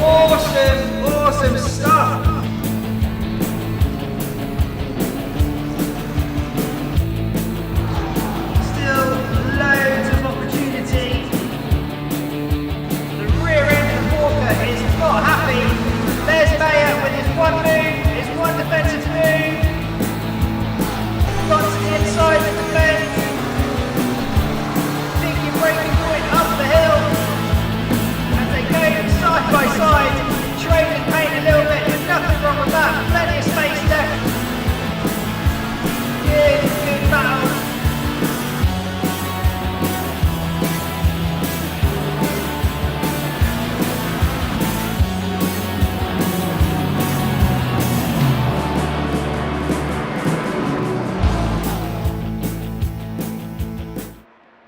Awesome, awesome stuff. Still loads of opportunity. The rear end of Walker is not happy. There's Mayer with his one move, his one defensive move. Got to the inside of the defence. Thinking breaking point up the hill. As they go side by side, trading pain a little bit. There's nothing wrong with that. Plenty of space left. Good battle.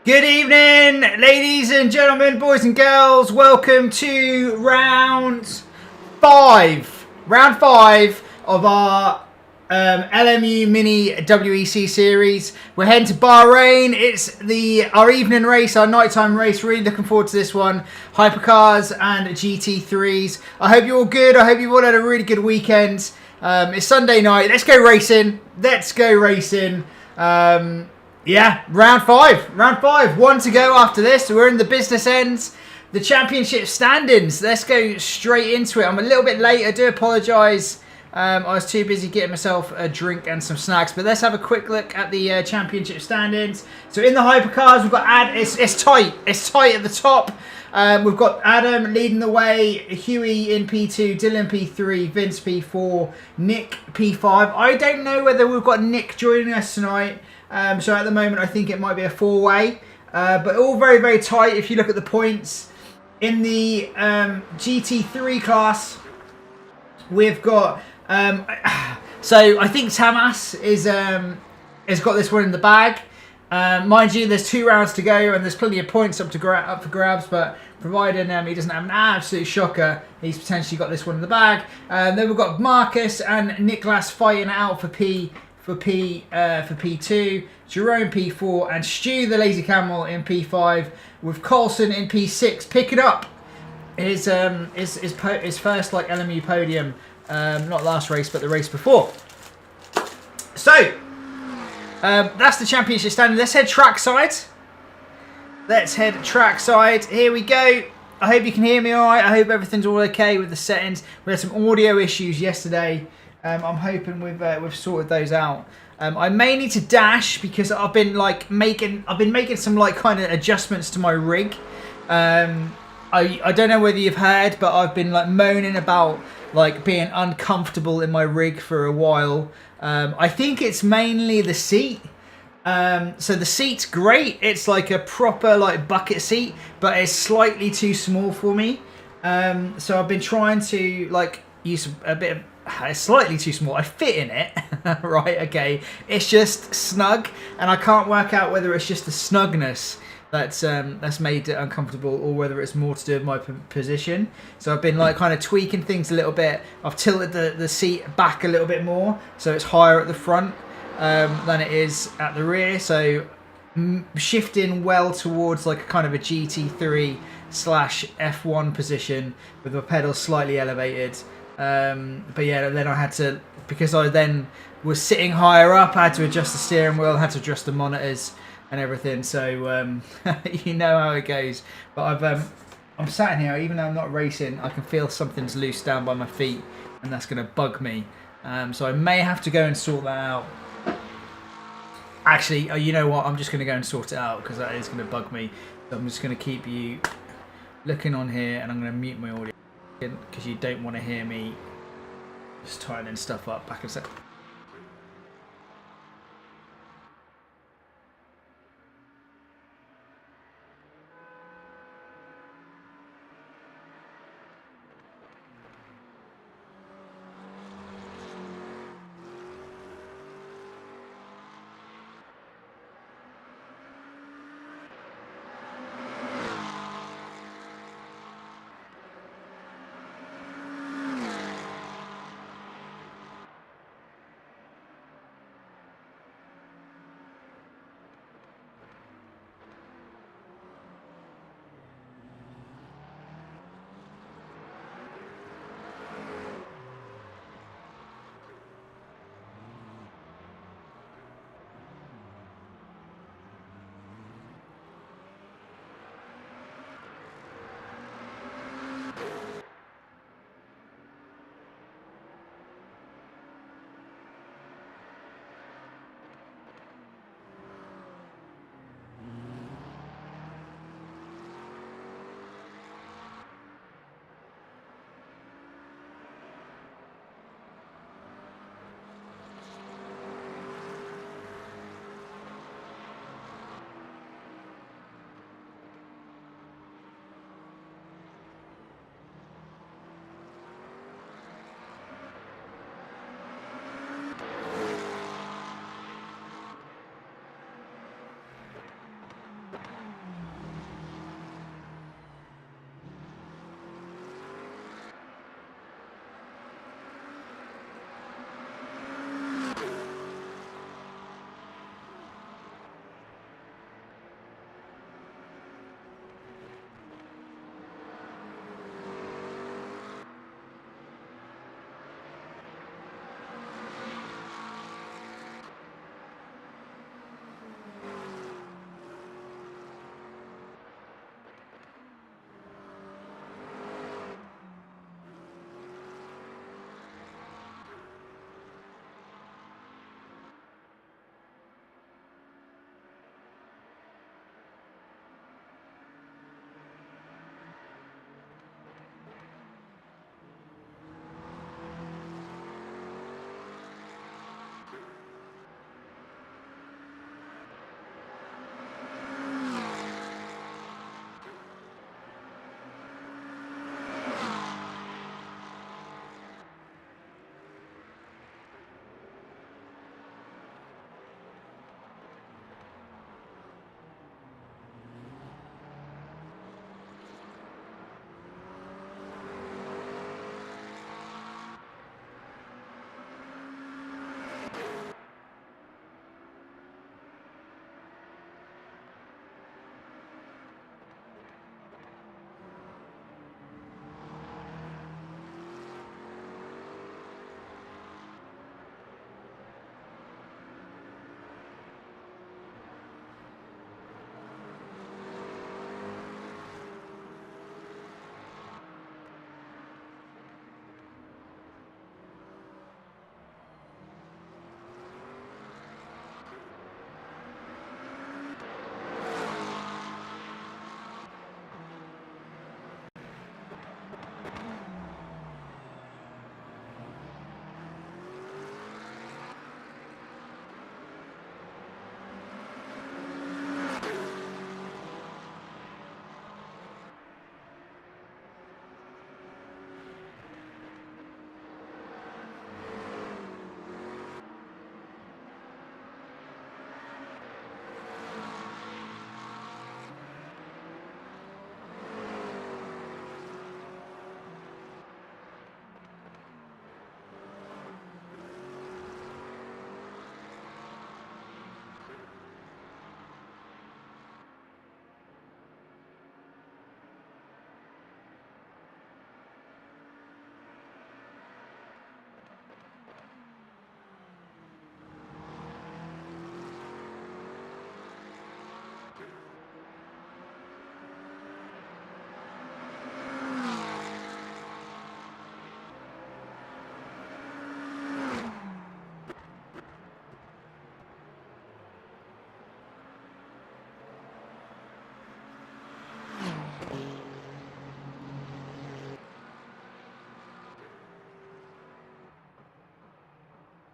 Good evening, ladies and gentlemen, boys and girls. Welcome to round five of our LMU mini WEC series. We're heading to Bahrain. It's our evening race, our nighttime race. Really looking forward to this one. Hypercars and GT3s. I hope you're all good. I hope you've all had a really good weekend. It's Sunday night. Let's go racing. Yeah, round five. One to go after this. We're in the business ends. The championship standings. Let's go straight into it. I'm a little bit late. I do apologise. I was too busy getting myself a drink and some snacks. But let's have a quick look at the championship standings. So in the hypercars, we've got it's tight. It's tight at the top. We've got Adam leading the way, Huey in P2, Dylan P3, Vince P4, Nick P5. I don't know whether we've got Nick joining us tonight. So at the moment, I think it might be a four-way. But all very, very tight if you look at the points. In the GT3 class, we've got... so I think Tamas has got this one in the bag. Mind you, there's 2 rounds to go and there's plenty of points up for grabs. But providing he doesn't have an absolute shocker, he's potentially got this one in the bag. Then we've got Marcus and Nicholas fighting it out for P2, Jerome P4, and Stu the Lazy Camel in P5, with Coulson in P6 picking up his first like LMU podium, not last race but the race before. So that's the championship standing. Let's head trackside. Here we go. I hope you can hear me all right. I hope everything's all okay with the settings. We had some audio issues yesterday. I'm hoping we've sorted those out. I may need to dash because I've been making some like kind of adjustments to my rig. I don't know whether you've heard, but I've been like moaning about like being uncomfortable in my rig for a while. I think it's mainly the seat. So the seat's great. It's like a proper like bucket seat, but it's slightly too small for me. So I've been trying to like use a bit of... It's slightly too small. I fit in it, right? Okay, it's just snug, and I can't work out whether it's just the snugness that's made it uncomfortable, or whether it's more to do with my position. So I've been like kind of tweaking things a little bit. I've tilted the seat back a little bit more, so it's higher at the front than it is at the rear. So shifting well towards like a kind of a GT3 / F1 position with my pedals slightly elevated. But yeah, then I had to, because I then was sitting higher up, I had to adjust the steering wheel, had to adjust the monitors and everything. So you know how it goes. But I'm sat in here, even though I'm not racing, I can feel something's loose down by my feet, and that's going to bug me. So I may have to go and sort that out. Actually, you know what? I'm just going to go and sort it out because that is going to bug me. So I'm just going to keep you looking on here, and I'm going to mute my audio because you don't want to hear me just tightening stuff up. Back in a sec.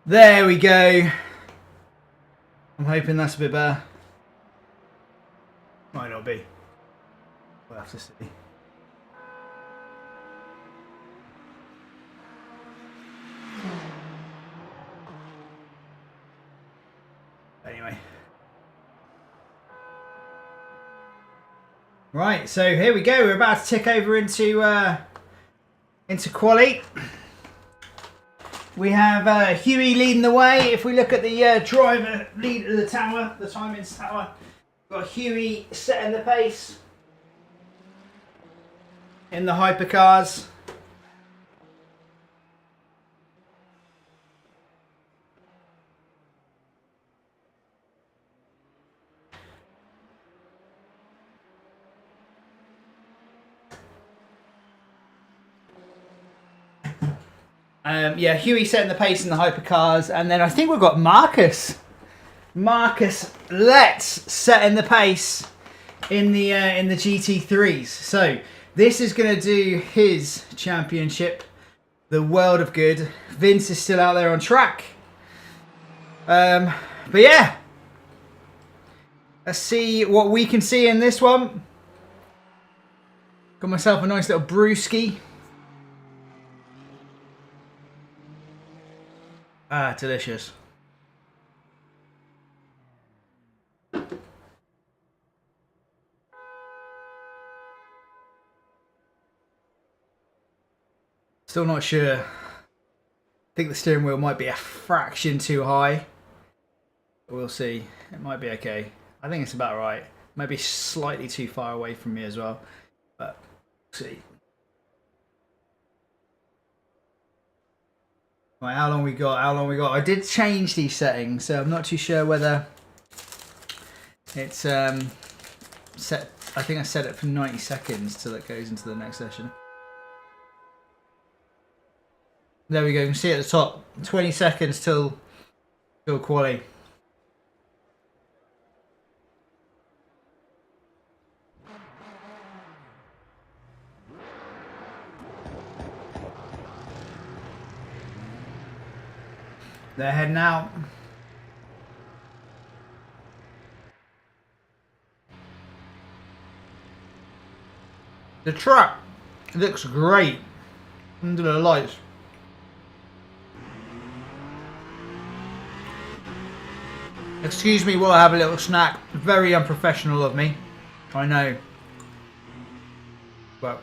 There we go. I'm hoping that's a bit better. Might not be. We'll have to see. Anyway. Right, so here we go. We're about to tick over into quali. We have Huey leading the way. If we look at the driver lead of the tower, the timings tower, we've got Huey setting the pace in the hypercars. Yeah, Huey setting the pace in the hypercars, and then I think we've got Marcus Let's setting the pace in the GT3s. So this is going to do his championship, the world of good. Vince is still out there on track. But yeah, let's see what we can see in this one. Got myself a nice little brewski. Ah, delicious. Still not sure. I think the steering wheel might be a fraction too high. We'll see. It might be okay. I think it's about right. Maybe slightly too far away from me as well. But we'll see. Right, how long we got? How long we got? I did change these settings, so I'm not too sure whether it's set. I think I set it for 90 seconds till it goes into the next session. There we go. You can see at the top, 20 seconds till quali. They're heading out. The truck looks great under the lights. Excuse me while I have a little snack. Very unprofessional of me. I know. But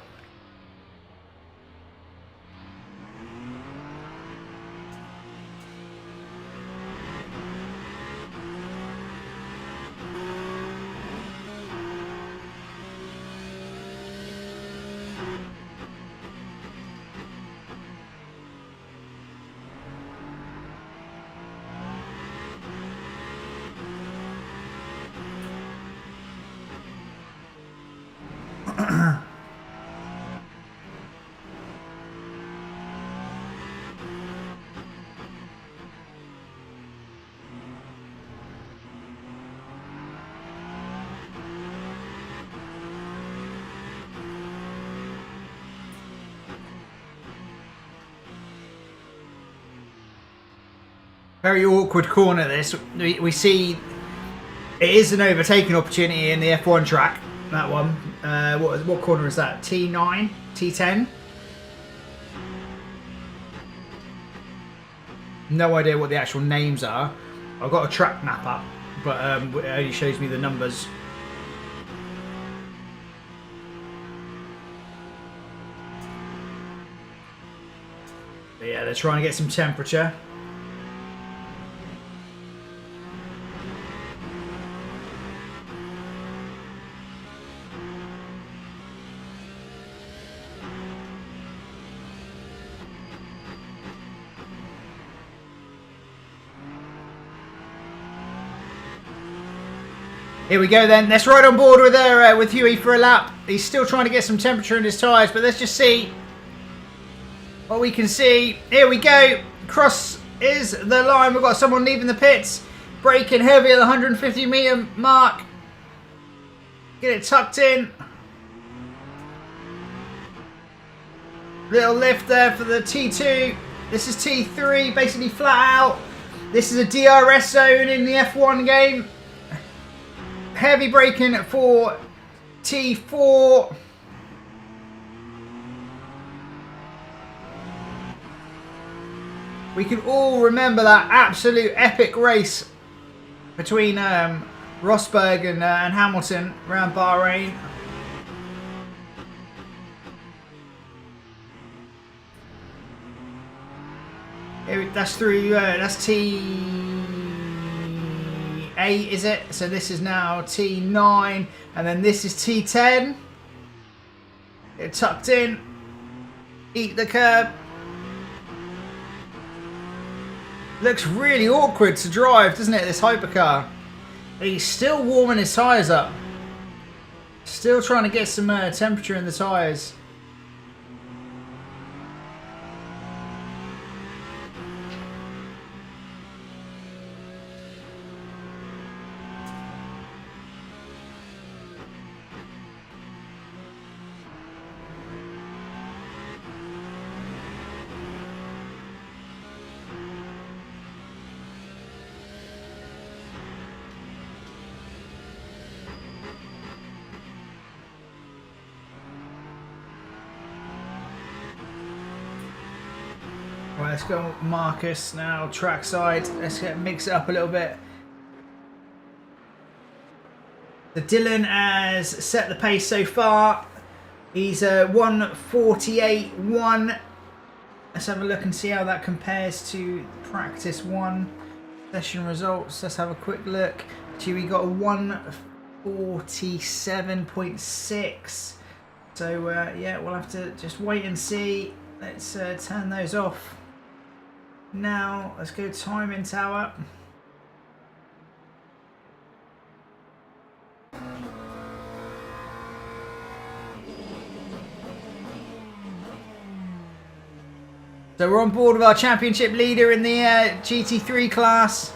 very awkward corner this. We see it is an overtaking opportunity in the F1 track. That one. What corner is that? T9? T10? No idea what the actual names are. I've got a track map up, but it only shows me the numbers. But yeah, they're trying to get some temperature. Here we go then. Let's ride on board with Huey for a lap. He's still trying to get some temperature in his tyres, but let's just see what we can see. Here we go. Cross is the line. We've got someone leaving the pits. Braking heavy at the 150 metre mark. Get it tucked in. Little lift there for the T2. This is T3, basically flat out. This is a DRS zone in the F1 game. Heavy braking for T4. We can all remember that absolute epic race between Rosberg and Hamilton around Bahrain. That's through, that's T8, is it? So this is now T9, and then this is T10. Get tucked in, eat the curb. Looks really awkward to drive, doesn't it, this hypercar? He's still warming his tyres up. Still trying to get some temperature in the tyres. Right, let's go Marcus now, trackside. Let's mix it up a little bit. So Dylan has set the pace so far. He's 1:48.1. Let's have a look and see how that compares to practice 1 session results. Let's have a quick look. We got a 1:47.6. So yeah, we'll have to just wait and see. Let's turn those off. Now, let's go timing tower. So we're on board with our championship leader in the GT3 class.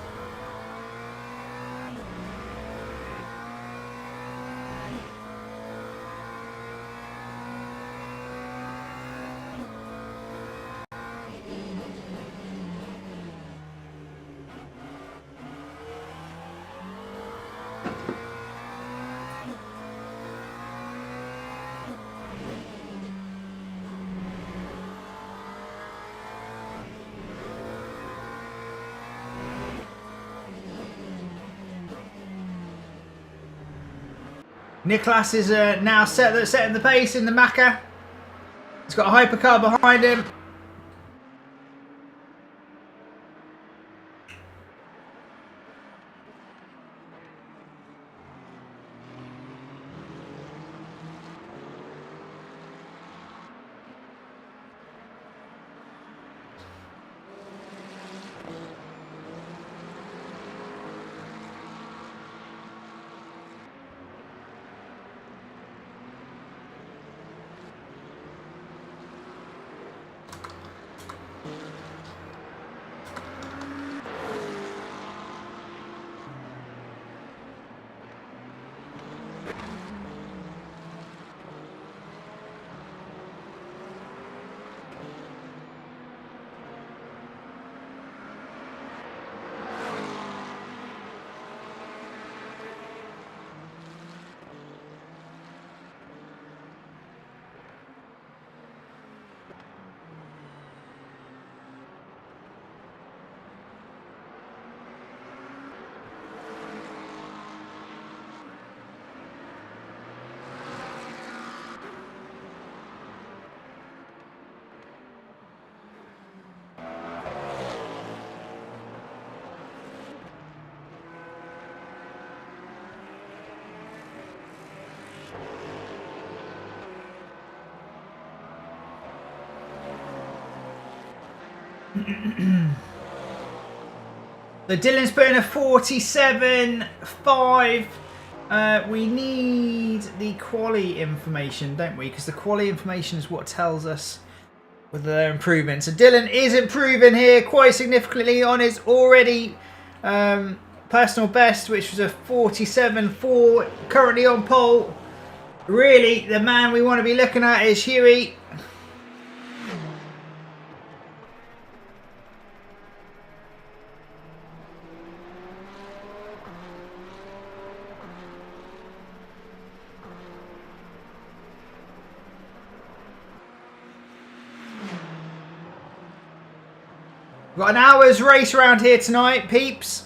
Niklas is now setting the pace in the Macca. He's got a hypercar behind him. So Dylan's putting a 47.5. We need the quali information, don't we? Because the quali information is what tells us whether they're improving. So Dylan is improving here quite significantly on his already personal best, which was a 47.4. Currently on pole. Really, the man we want to be looking at is Huey. We've got an hour's race around here tonight, peeps.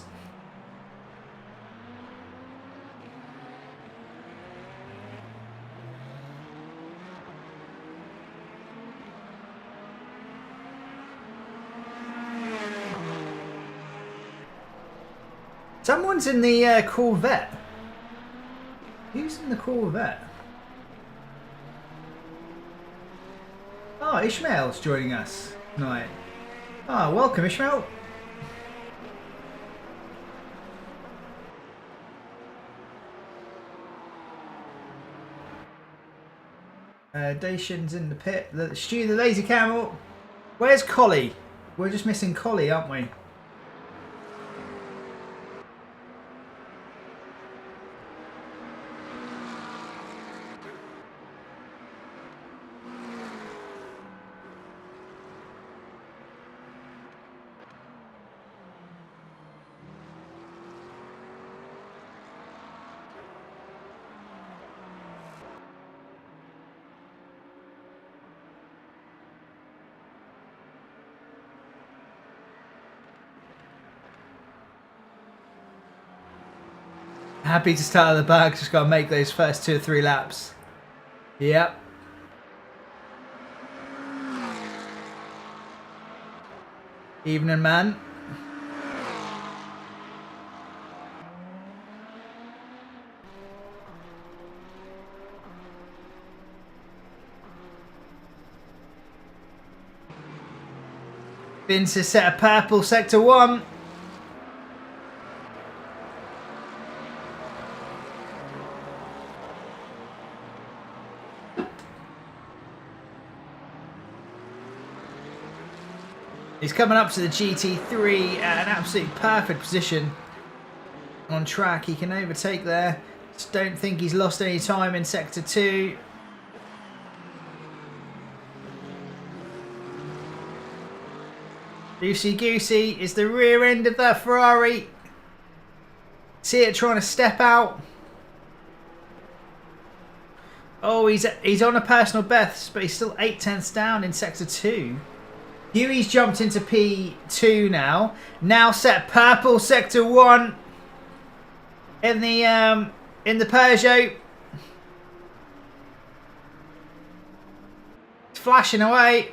Someone's in the Corvette. Who's in the Corvette? Oh, Ishmael's joining us tonight. Oh, welcome, Ishmael. Dacian's in the pit. Stu the lazy camel. Where's Collie? We're just missing Collie, aren't we? Happy to start at the back, just gotta make those first 2 or 3 laps. Yep. Evening, man. Vince has set a purple sector 1. He's coming up to the GT3 at an absolute perfect position on track. He can overtake there. Just don't think he's lost any time in sector 2. Loosey Goosey is the rear end of that Ferrari. See it trying to step out. Oh, he's on a personal best, but he's still 8/10ths down in sector 2. Huey's jumped into P2 now. Now set purple sector 1 in the Peugeot. It's flashing away.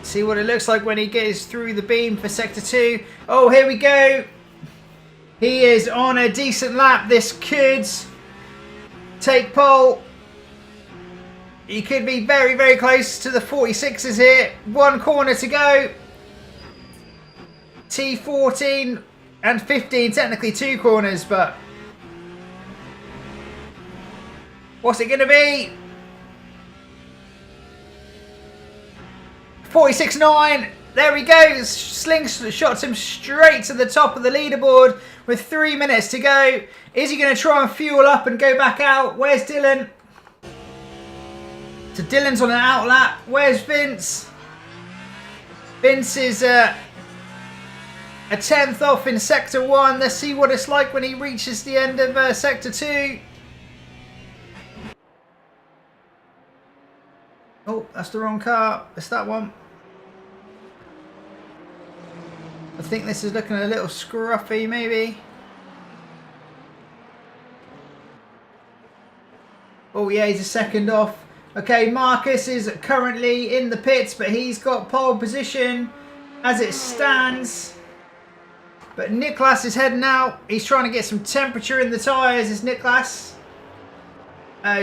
See what it looks like when he gets through the beam for sector 2. Oh, here we go. He is on a decent lap. This could take pole. He could be very, very close to the 46s here. 1 corner to go. T14 and 15, technically 2 corners, but what's it going to be? 46.9, there we go. Slingshots him straight to the top of the leaderboard with 3 minutes to go. Is he going to try and fuel up and go back out? Where's Dylan? So Dylan's on an out lap. Where's Vince? Vince is a 10th off in sector 1. Let's see what it's like when he reaches the end of sector 2. Oh, that's the wrong car. It's that one. I think this is looking a little scruffy, maybe. Oh yeah, he's a second off. Okay, Marcus is currently in the pits, but he's got pole position as it stands. But Niklas is heading out. He's trying to get some temperature in the tyres, is Niklas.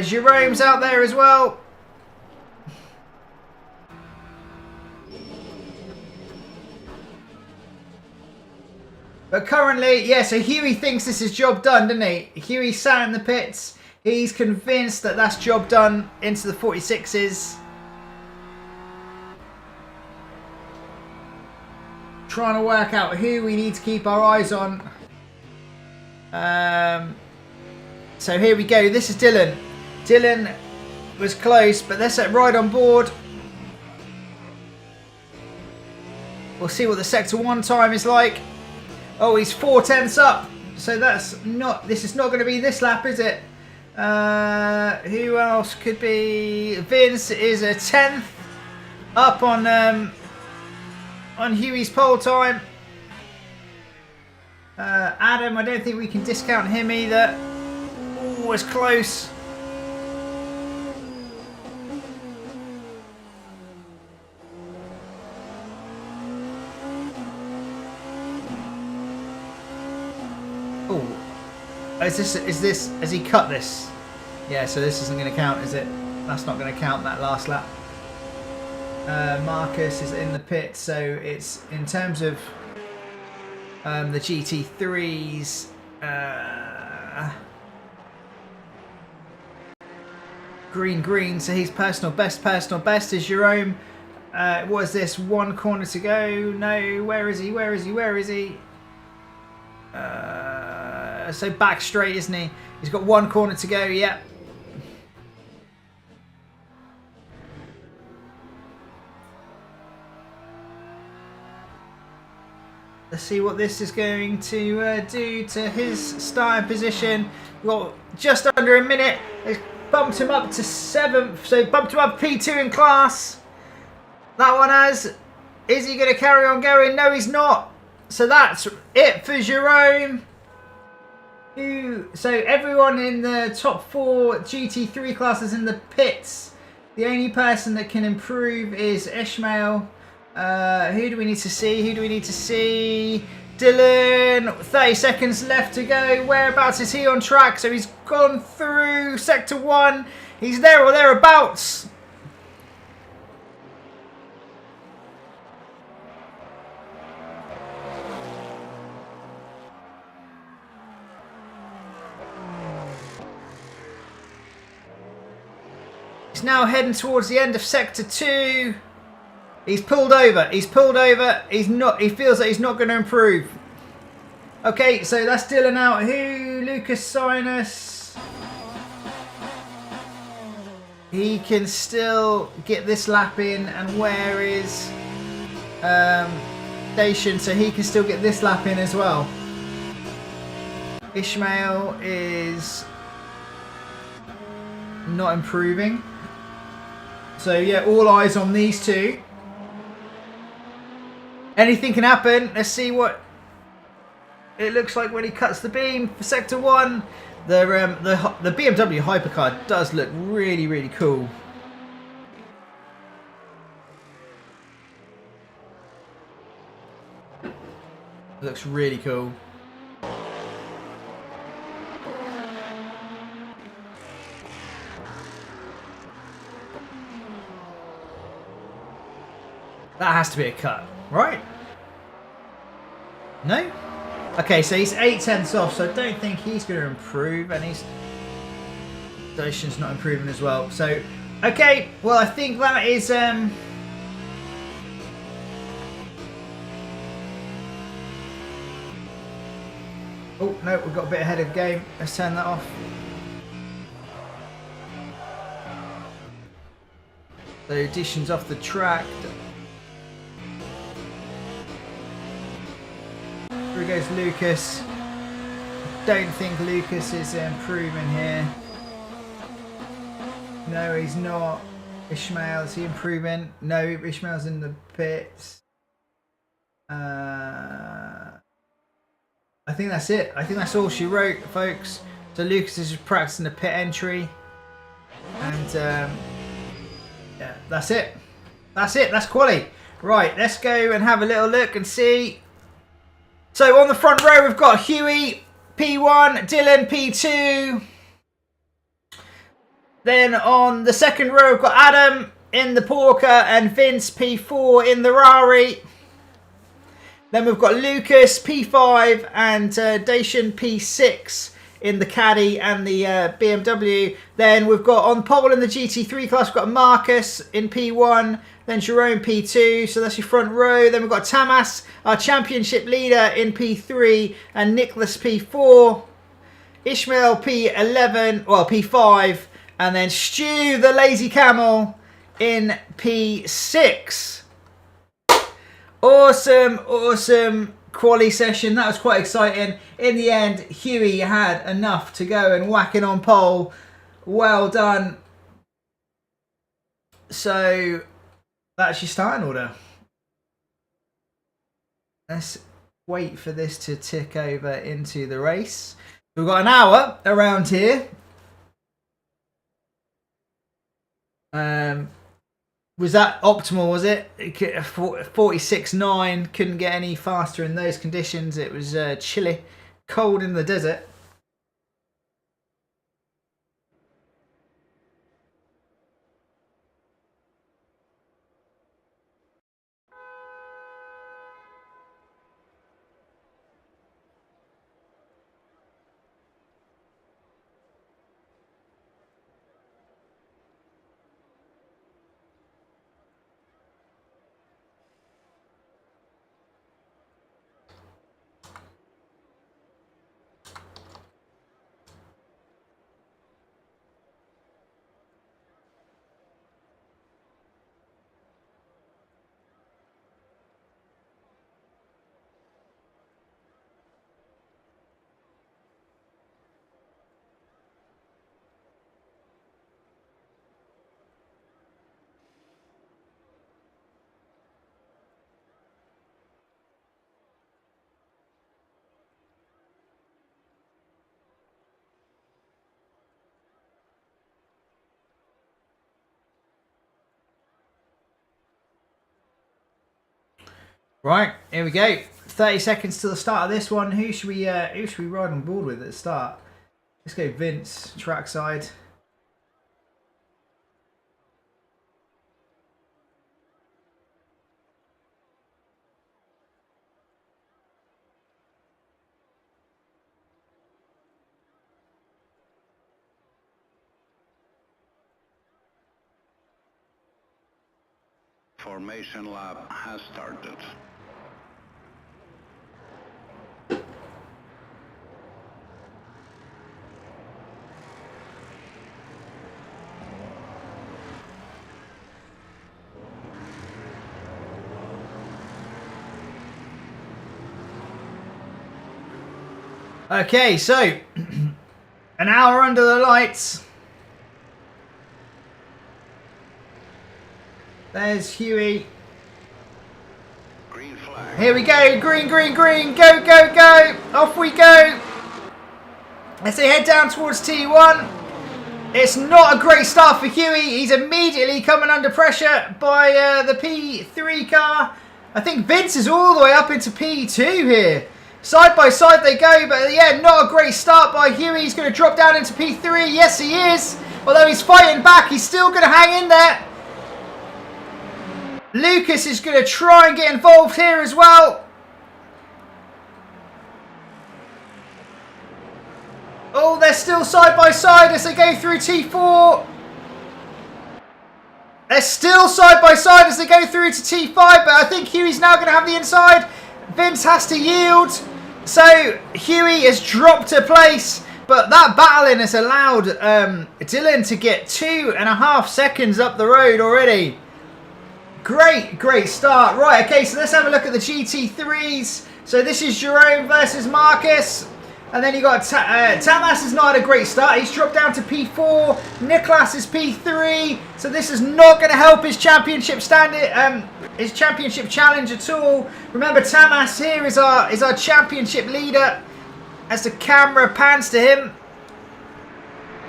Jerome's out there as well. But currently, yeah, so Huey thinks this is job done, doesn't he? Huey sat in the pits. He's convinced that that's job done into the 46s. Trying to work out who we need to keep our eyes on. So here we go. This is Dylan. Dylan was close, but they're set right on board. We'll see what the Sector 1 time is like. Oh, he's 4/10 up. So that's not, this is not going to be this lap, is it? Who else could be? Vince is a 10th up on Huey's pole time. Adam, I don't think we can discount him either. Oh, it's close. Has he cut this? Yeah, so this isn't going to count, is it? That's not going to count that last lap. Marcus is in the pit, so it's in terms of the GT3s. Green, so he's personal best is Jerome. What is this? 1 corner to go. No, where is he? So back straight, isn't he? He's got 1 corner to go, yep. Let's see what this is going to do to his starting position. We've got just under a minute. It's bumped him up to 7th, so bumped him up P2 in class. That one has. Is he going to carry on going? No, he's not. So that's it for Jerome. So everyone in the top 4 GT3 classes in the pits. The only person that can improve is Ishmael. Who do we need to see? Dylan, 30 seconds left to go. Whereabouts is he on track? So he's gone through Sector 1. He's there or thereabouts. He's now heading towards the end of Sector 2. He's pulled over. He's not. He feels that he's not going to improve. Okay, so that's Dylan out. Who? Lucas Sinus. He can still get this lap in. And where is Station? So he can still get this lap in as well. Ishmael is not improving. So yeah, all eyes on these two. Anything can happen. Let's see what it looks like when he cuts the beam for Sector 1. The BMW hypercar does look really, really cool. Looks really cool. That has to be a cut, right? No? Okay, so he's 8/10 off, so I don't think he's going to improve, and his station's not improving as well. So, okay, well, I think that is... Oh, no, we've got a bit ahead of the game. Let's turn that off. So, additions off the track. Here goes Lucas. Don't think Lucas is improving here. No, he's not. Ishmael, is he improving? No, Ishmael's in the pits. I think that's it. I think that's all she wrote, folks. So Lucas is just practicing the pit entry. And yeah, that's it. That's quali. Right, let's go and have a little look and see. So on the front row, we've got Huey, P1, Dylan, P2. Then on the second row, we've got Adam in the Porker and Vince, P4 in the Rari. Then we've got Lucas, P5 and Dacian, P6 in the Caddy and the BMW. Then we've got on pole in the GT3 class, we've got Marcus in P1. Then Jerome P2, so that's your front row. Then we've got Tamas, our championship leader in P3, and Nicholas P4. Ishmael P11, well P5, and then Stu the Lazy Camel in P6. Awesome quali session. That was quite exciting. In the end, Huey had enough to go and whack it on pole. Well done. So that's your starting order. Let's wait for this to tick over into the race. We've got an hour around here. Was that optimal, was it? 46.9, couldn't get any faster in those conditions. It was chilly, cold in the desert. Right, here we go. 30 seconds to the start of this one. Who should we ride on board with at the start? Let's go Vince, trackside. Formation lap has started. Okay, so an hour under the lights. There's Huey. Green flag. Here we go. Green. Go. Off we go. As they head down towards T1. It's not a great start for Huey. He's immediately coming under pressure by the P3 car. I think Vince is all the way up into P2 here. Side by side they go, but yeah, not a great start by Huey. He's going to drop down into P3. Yes, he is. Although he's fighting back, he's still going to hang in there. Lucas is going to try and get involved here as well. Oh, they're still side by side as they go through T4. They're still side by side as they go through to T5, but I think Huey's now going to have the inside. Vince has to yield. So Huey has dropped a place, but that battling has allowed Dylan to get 2.5 seconds up the road already. Great start. Right, okay, so let's have a look at the GT3s. So this is Jerome versus Marcus. And then you got Tamas has not had a great start. He's dropped down to P4. Niklas is P3. So this is not going to help his championship standard, his championship challenge at all. Remember, Tamas here is our championship leader. As the camera pans to him.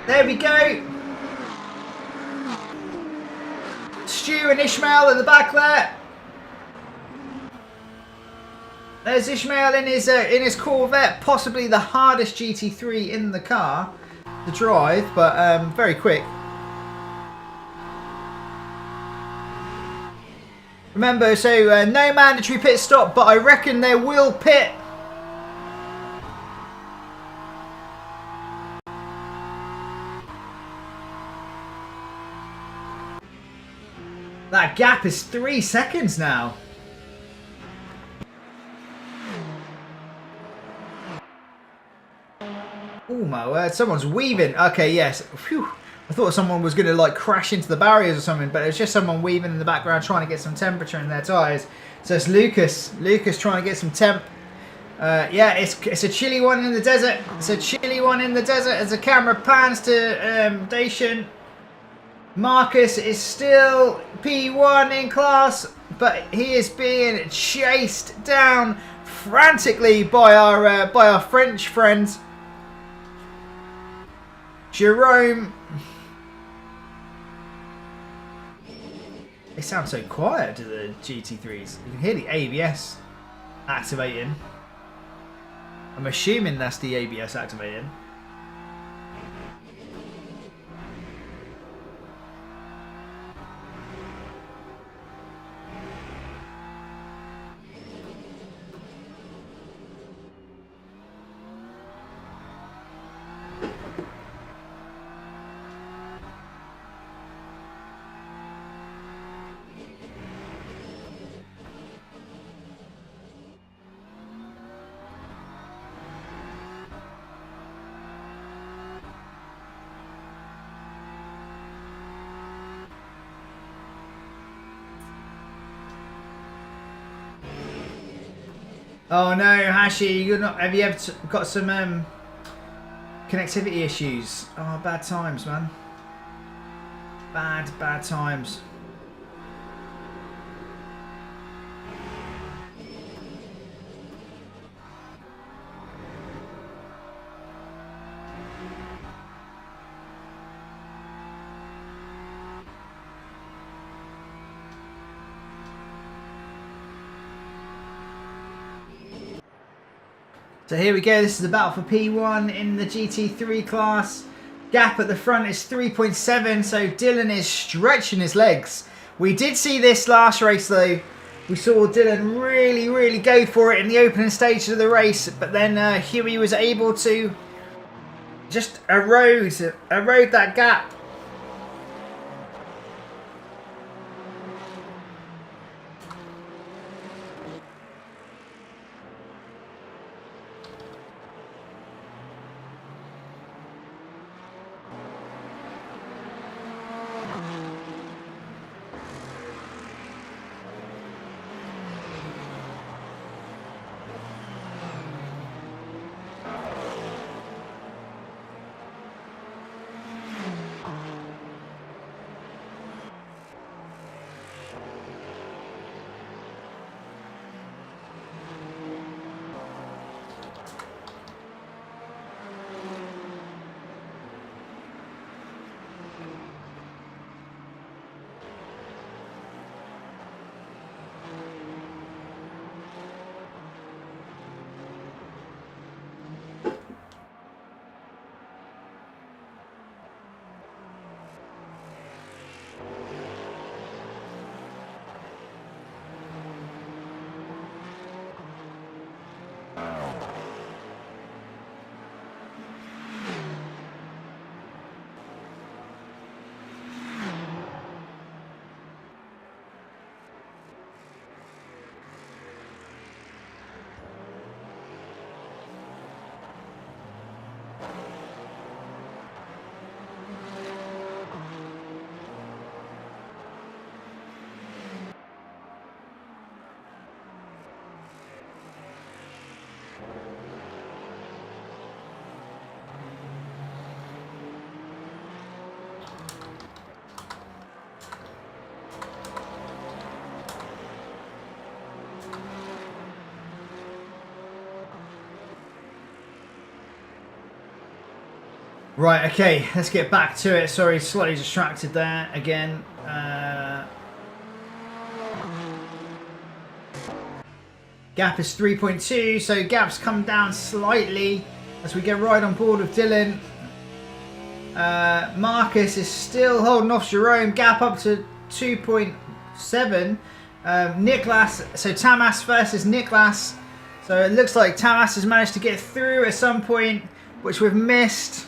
There we go. Stu and Ishmael at the back there. There's Ishmael in his Corvette, possibly the hardest GT3 in the car to drive, but very quick. Remember, so no mandatory pit stop, but I reckon there will pit. That gap is 3 seconds now. Oh my word, someone's weaving. Okay, yes. Phew. I thought someone was going to like crash into the barriers or something, but it was just someone weaving in the background trying to get some temperature in their tyres. So it's Lucas. Lucas trying to get some temp. Yeah, it's a chilly one in the desert. It's a chilly one in the desert as the camera pans to Dacian. Marcus is still P1 in class, but he is being chased down frantically by our French friends. Jerome. They sound so quiet to the GT3s. You can hear the ABS activating. I'm assuming that's the ABS activating. Oh no, Hashi, you're not. Have you ever got some connectivity issues? Oh, bad times, man. Bad times. So here we go, this is the battle for P1 in the GT3 class. Gap at the front is 3.7, so Dylan is stretching his legs. We did see this last race though. We saw Dylan really go for it in the opening stages of the race, but then Huey was able to just erode that gap. Right, okay, let's get back to it. Sorry, slightly distracted there again. Gap is 3.2, so gap's come down slightly as we get right on board with Dylan. Marcus is still holding off Jerome. Gap up to 2.7. Niklas, so Tamas versus Niklas. So it looks like Tamas has managed to get through at some point, which we've missed.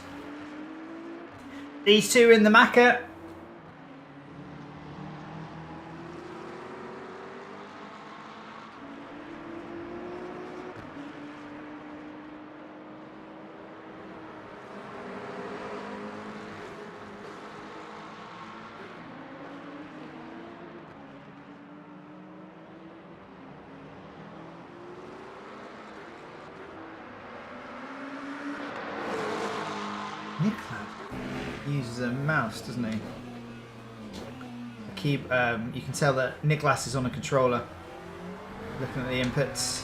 These two in the Macca. Nicholas uses a mouse, doesn't he? You can tell that Nicholas is on a controller, looking at the inputs.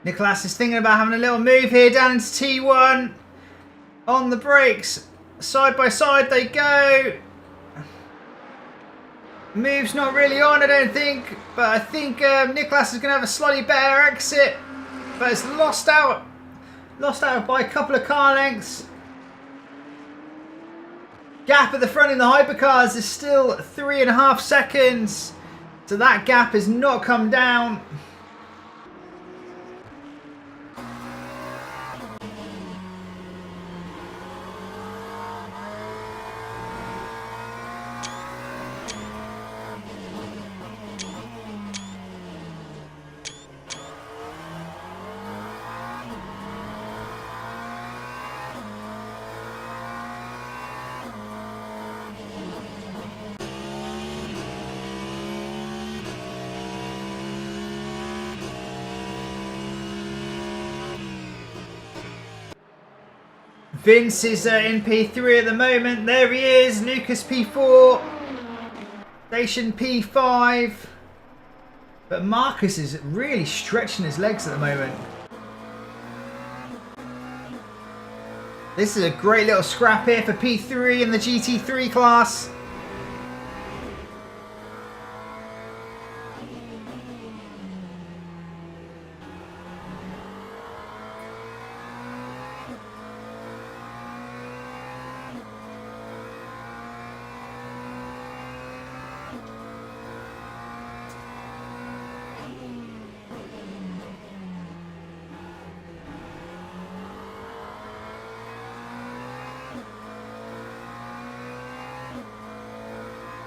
Nicholas is thinking about having a little move here down into T1. On the brakes. Side by side they go. Move's not really on, I don't think. But I think Nicholas is going to have a slightly better exit. But it's lost out. Lost out by a couple of car lengths. Gap at the front in the hypercars is still 3.5 seconds. So that gap has not come down. Vince is in P3 at the moment. There he is. Lucas P4. Station P5. But Marcus is really stretching his legs at the moment. This is a great little scrap here for P3 in the GT3 class.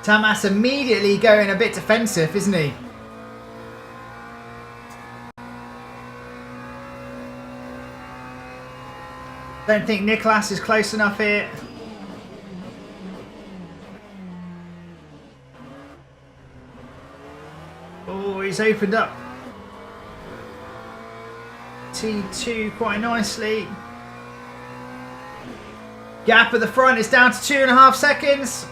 Tamas immediately going a bit defensive, isn't he? Don't think Nicholas is close enough here. Oh, he's opened up T2 quite nicely. Gap at the front is down to 2.5 seconds.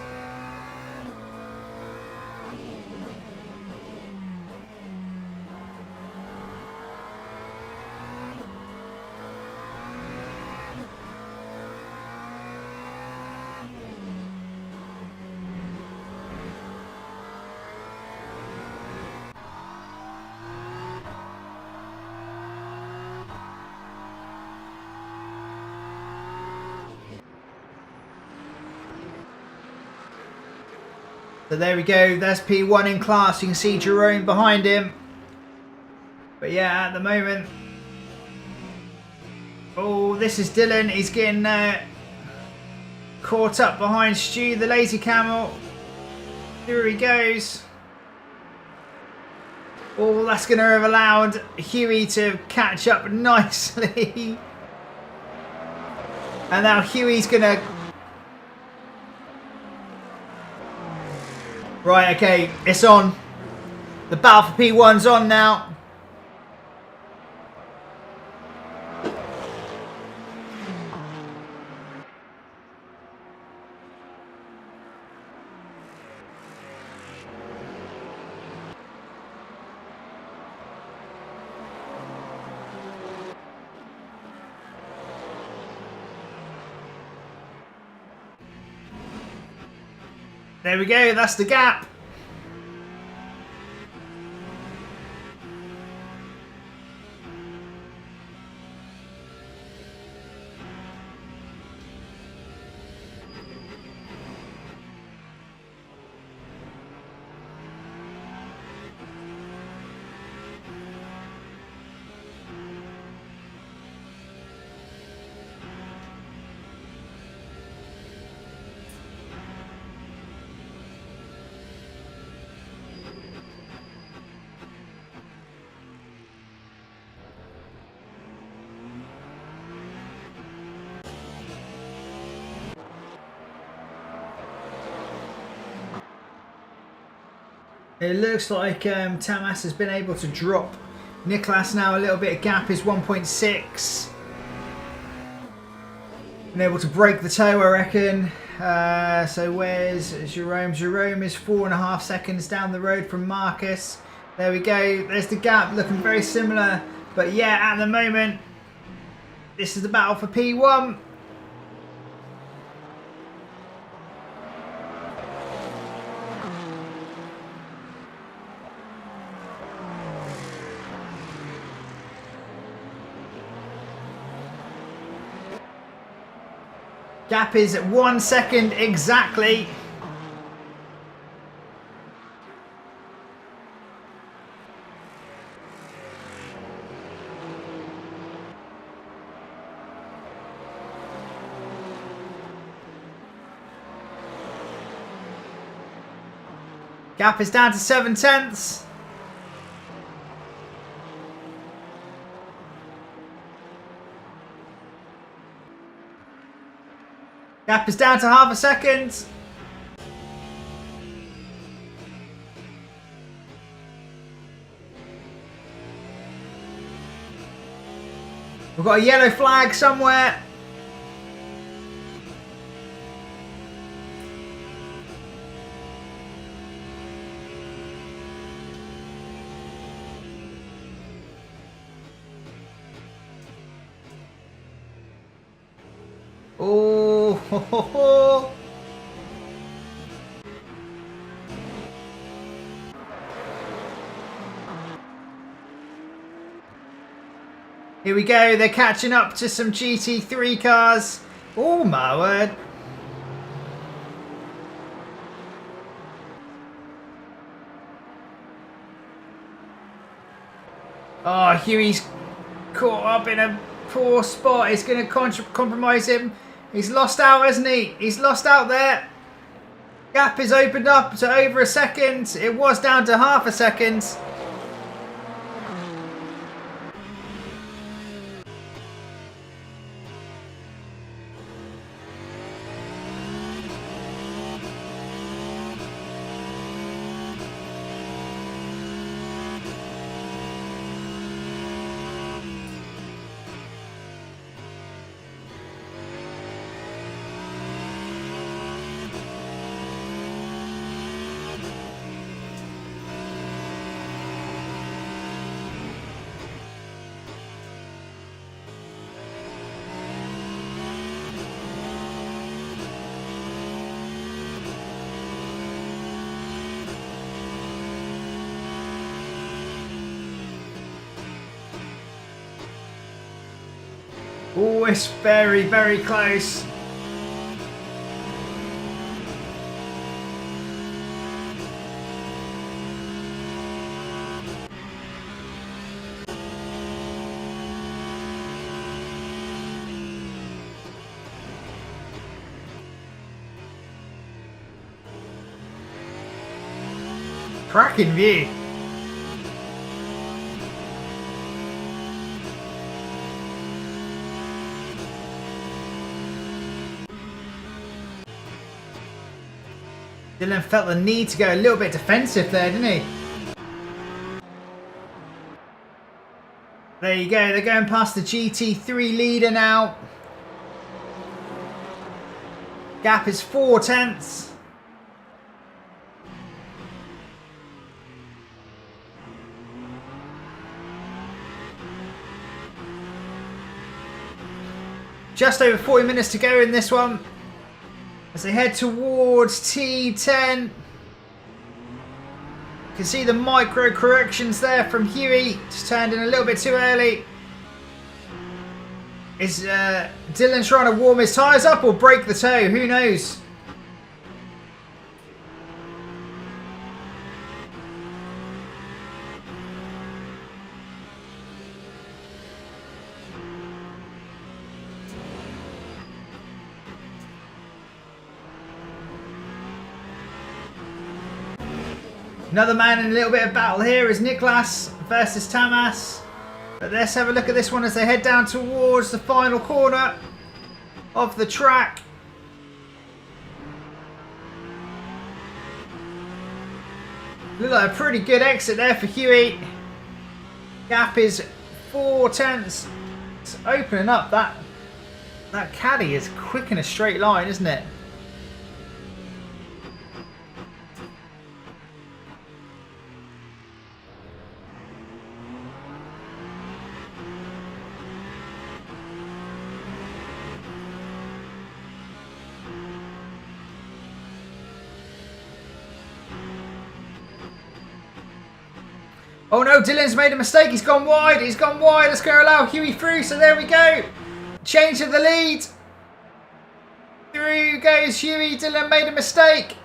So there we go, there's P1 in class. You can see Jerome behind him. But yeah, at the moment... Oh, this is Dylan. He's getting caught up behind Stu, the lazy camel. Here he goes. Oh, that's going to have allowed Huey to catch up nicely. And now Huey's going to... Right, okay, it's on. The battle for P1's on now. There we go, that's the gap. It looks like Tamas has been able to drop Nicholas now a little bit. Gap is 1.6. Been able to break the toe, I reckon. So where's Jerome? Jerome is 4.5 seconds down the road from Marcus. There we go. There's the gap, looking very similar. But yeah, at the moment, this is the battle for P1. Gap is at 1 second exactly. Gap is down to 7/10. Gap is down to half a second. We've got a yellow flag somewhere. Oh, ho, ho, ho. Here we go, they're catching up to some GT3 cars. Oh my word. Oh, Huey's caught up in a poor spot. It's going to compromise him. He's lost out, hasn't he? He's lost out there. Gap is opened up to over a second. It was down to half a second. Oh, it's very, very close. Cracking view. Dylan felt the need to go a little bit defensive there, didn't he? There you go, they're going past the GT3 leader now. Gap is 4/10. Just over 40 minutes to go in this one. as they head towards T10. You can see the micro corrections there from Huey. Just turned in a little bit too early. Is Dylan trying to warm his tyres up or break the toe? Who knows? Another man in a little bit of battle here is Niklas versus Tamas. But let's have a look at this one as they head down towards the final corner of the track. Look like a pretty good exit there for Huey. Gap is 4 tenths. It's opening up. That caddy is quick in a straight line, isn't it? Oh no, Dylan's made a mistake. He's gone wide. He's gone wide. Let's go allow Huey through. So there we go. Change of the lead. Through goes Huey. Dylan made a mistake.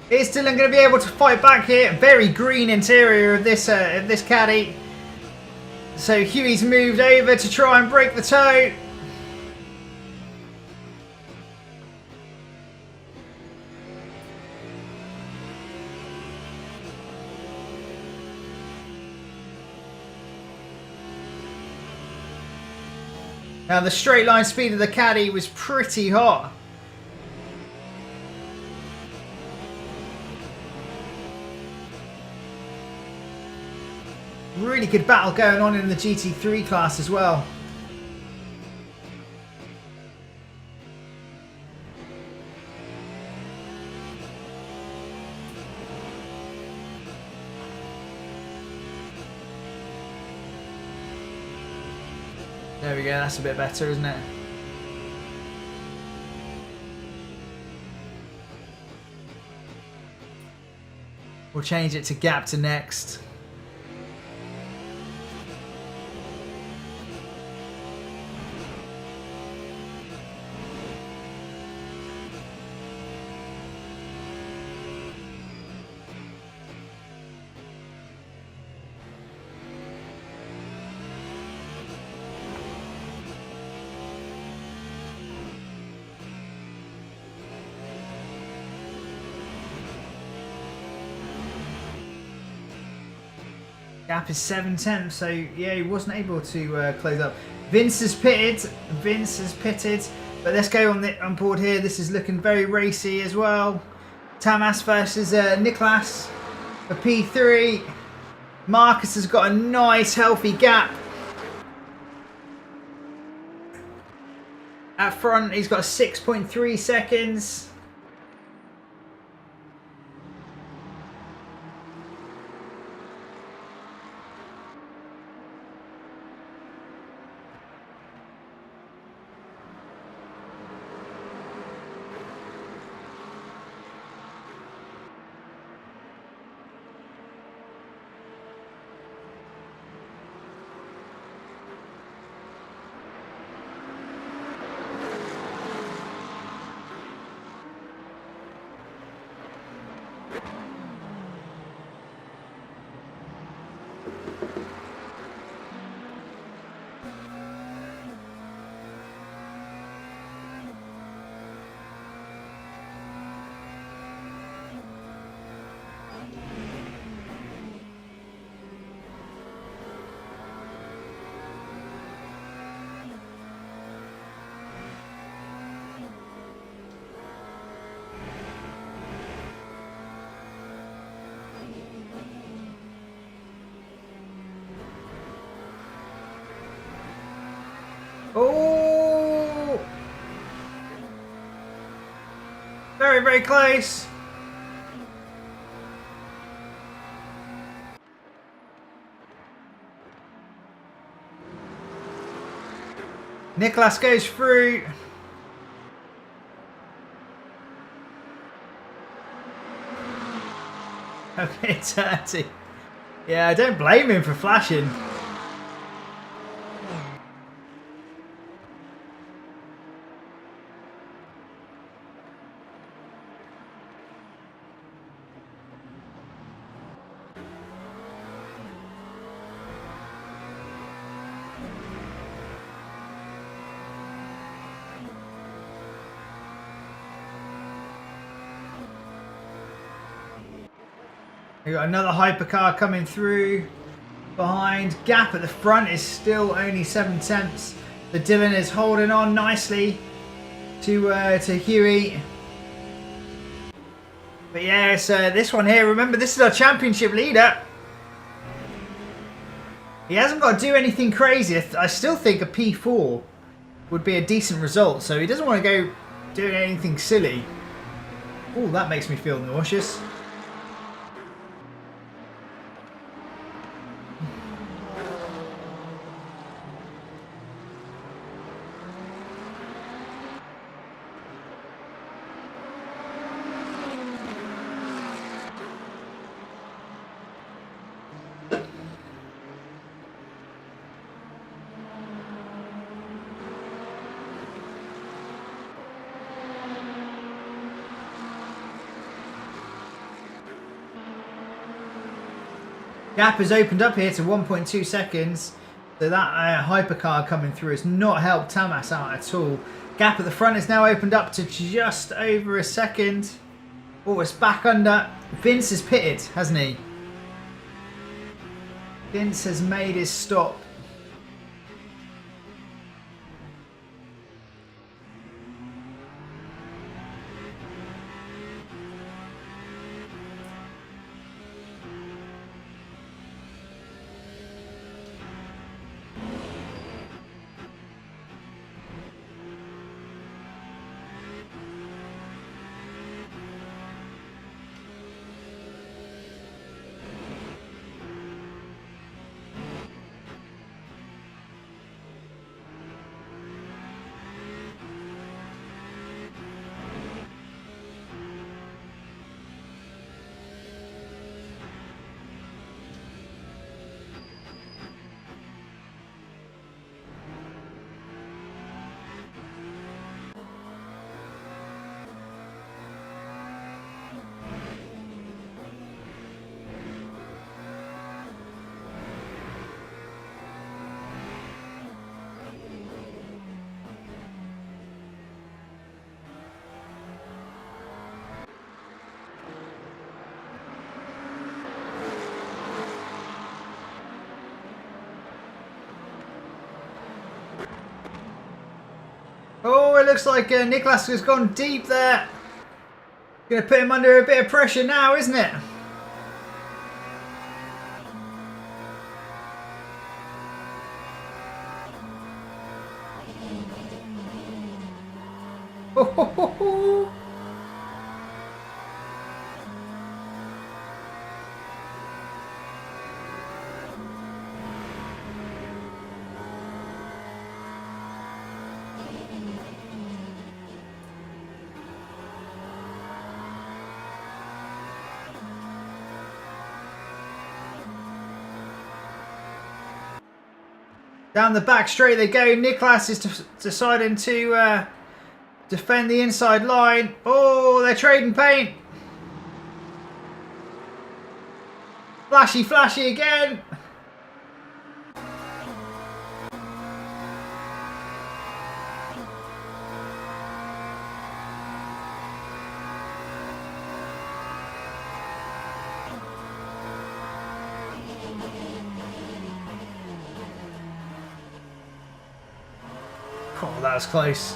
Is Dylan going to be able to fight back here? Very green interior of this caddy. So Huey's moved over to try and break the toe. Now the straight line speed of the caddy was pretty hot. Really good battle going on in the GT3 class as well. There we go, that's a bit better, isn't it? We'll change it to gap to next. Gap is 7 tenths, so yeah, he wasn't able to close up. Vince has pitted, but let's go on board here. This is looking very racy as well. Tamas versus Niklas for P3. Marcus has got a nice healthy gap. At front, he's got 6.3 seconds. Very, very close. Nicholas goes through. Okay, 30. Yeah, I don't blame him for flashing. We got another hypercar coming through behind. Gap at the front is still only 7 tenths. The Dylan is holding on nicely to Huey. But yeah, it's this one here. Remember, this is our championship leader. He hasn't got to do anything crazy. I still think a P4 would be a decent result. So he doesn't want to go doing anything silly. Oh, that makes me feel nauseous. Gap has opened up here to 1.2 seconds. So that hypercar coming through has not helped Tamas out at all. Gap at the front is now opened up to just over a second. Oh, it's back under. Vince has pitted, hasn't he? Vince has made his stop. Oh, it looks like Niklas has gone deep there. Going to put him under a bit of pressure now, isn't it? Ho, ho, ho, ho. Down the back straight they go. Niklas is deciding to defend the inside line. Oh, they're trading paint. Flashy, flashy again. Oh, that was close.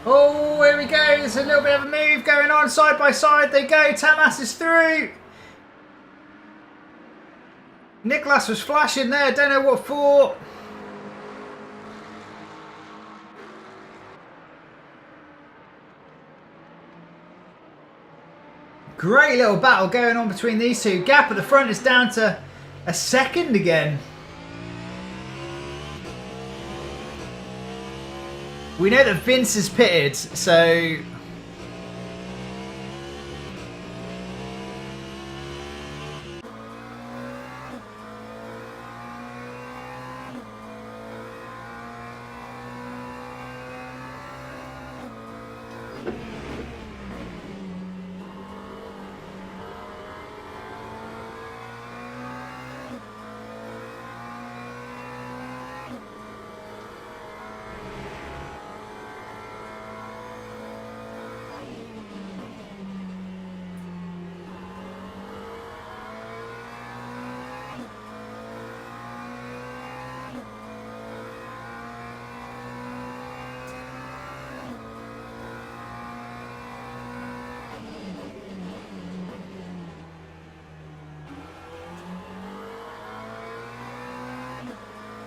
Oh, here we go. There's a little bit of a move going on. Side by side they go. Tamas is through. Nicholas was flashing there. Don't know what for. Great little battle going on between these two. Gap at the front is down to a second again. We know that Vince is pitted, so...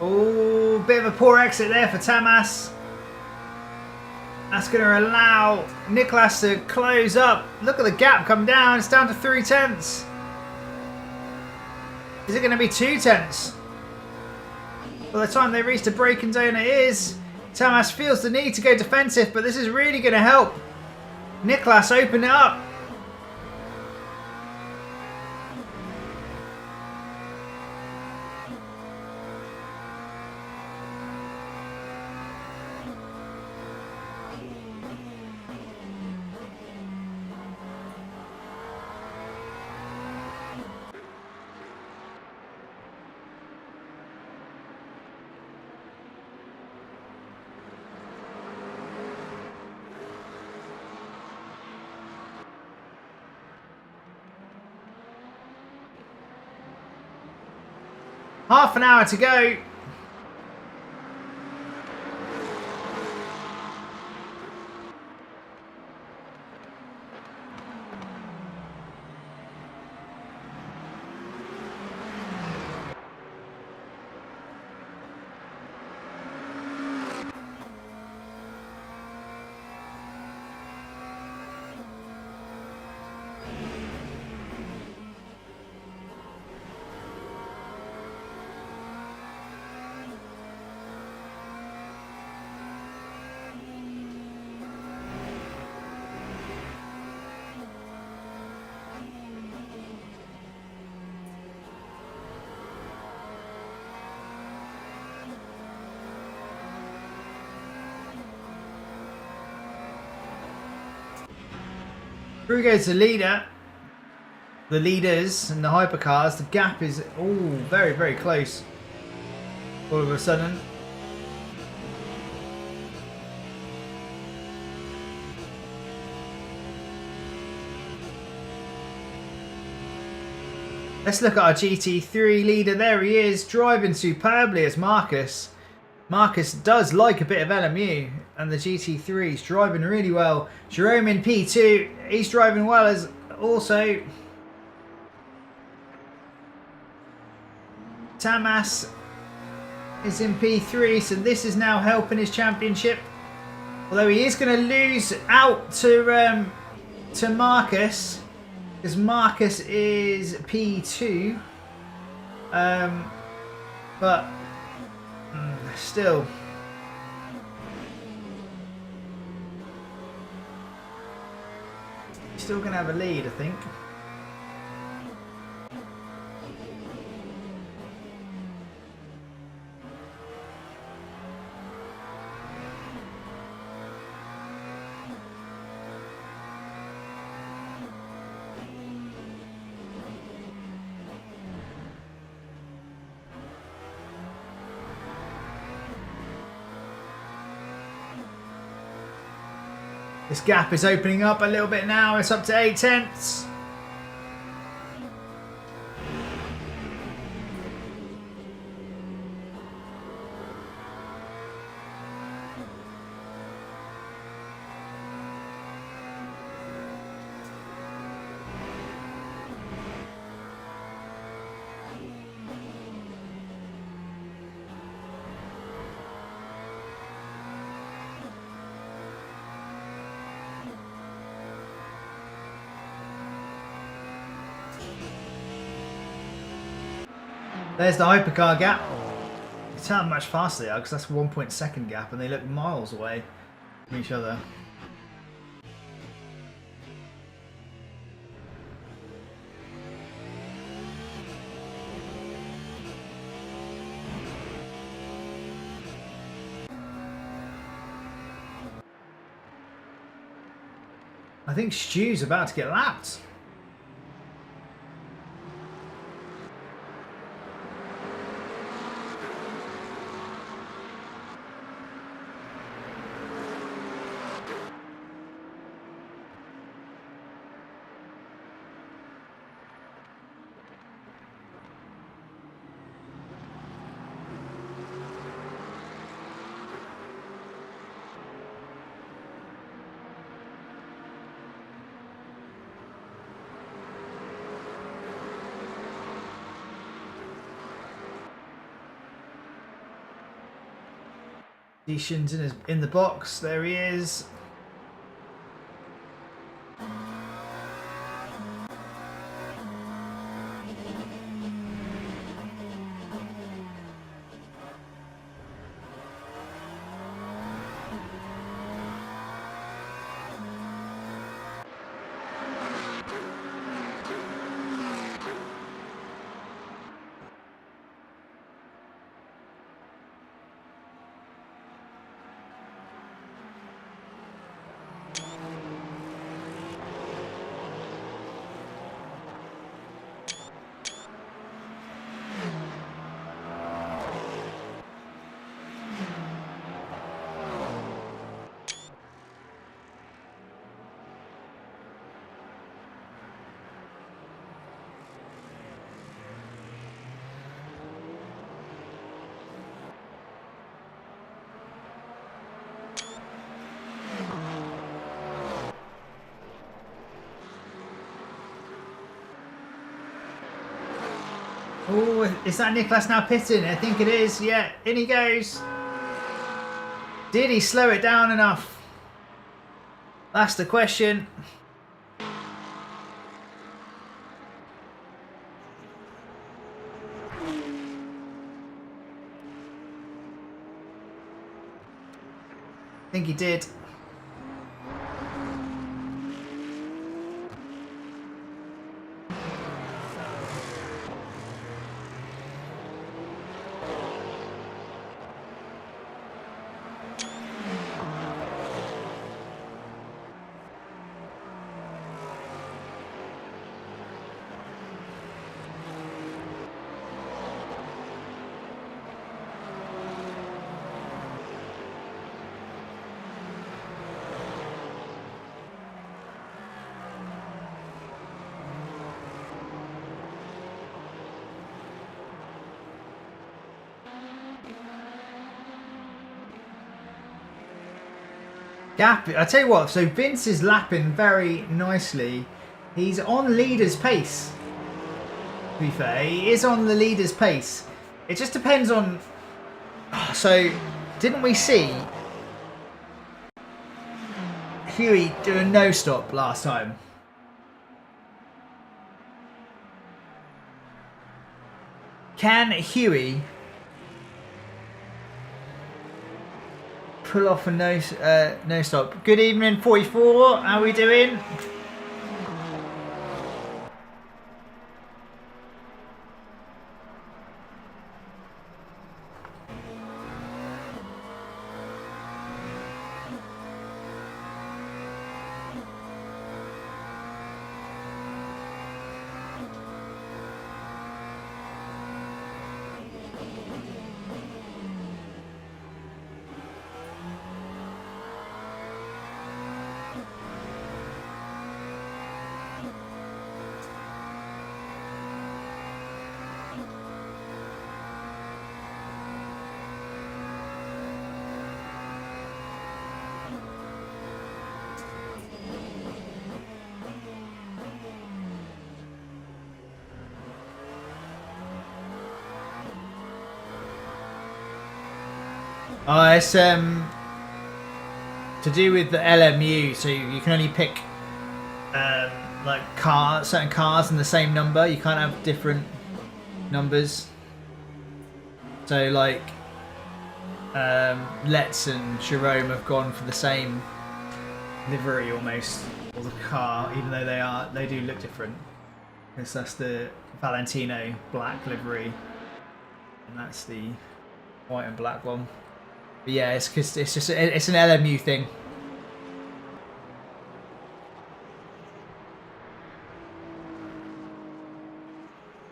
Oh, bit of a poor exit there for Tamas. That's going to allow Nicholas to close up. Look at the gap come down. It's down to 3/10. Is it going to be 2/10? By the time they reach the braking zone, it is. Tamas feels the need to go defensive, but this is really going to help Nicholas open it up. Half an hour to go. Through goes the leader. The leaders and the hypercars. The gap is all very, very close. All of a sudden. Let's look at our GT3 leader. There he is, driving superbly as Marcus. Marcus does like a bit of LMU, and the GT3 is driving really well. Jerome in P2, he's driving well as also. Tamas is in P3, so this is now helping his championship. Although he is going to lose out to Marcus, because Marcus is P2. But still. Still going to have a lead, I think. This gap is opening up a little bit now. It's up to 0.8. There's the hypercar gap. You can tell how much faster they are because that's a 1.2 gap and they look miles away from each other. I think Stu's about to get lapped. Deeshan's in the box. There he is. Oh, is that Nicholas now pitting? I think it is. Yeah, in he goes. Did he slow it down enough? That's the question. I think he did. Gap. I tell you what. So Vince is lapping very nicely. He's on leader's pace. To be fair, he is on the leader's pace. It just depends on. So, didn't we see Huey do a no stop last time? Can Huey pull off a no stop? Good evening, 44. How are we doing? It's to do with the LMU, so you can only pick like certain cars in the same number. You can't have different numbers. So like Let's and Jerome have gone for the same livery almost, or the car, even though they do look different. Because that's the Valentino black livery, and that's the white and black one. But yeah, it's because it's an LMU thing.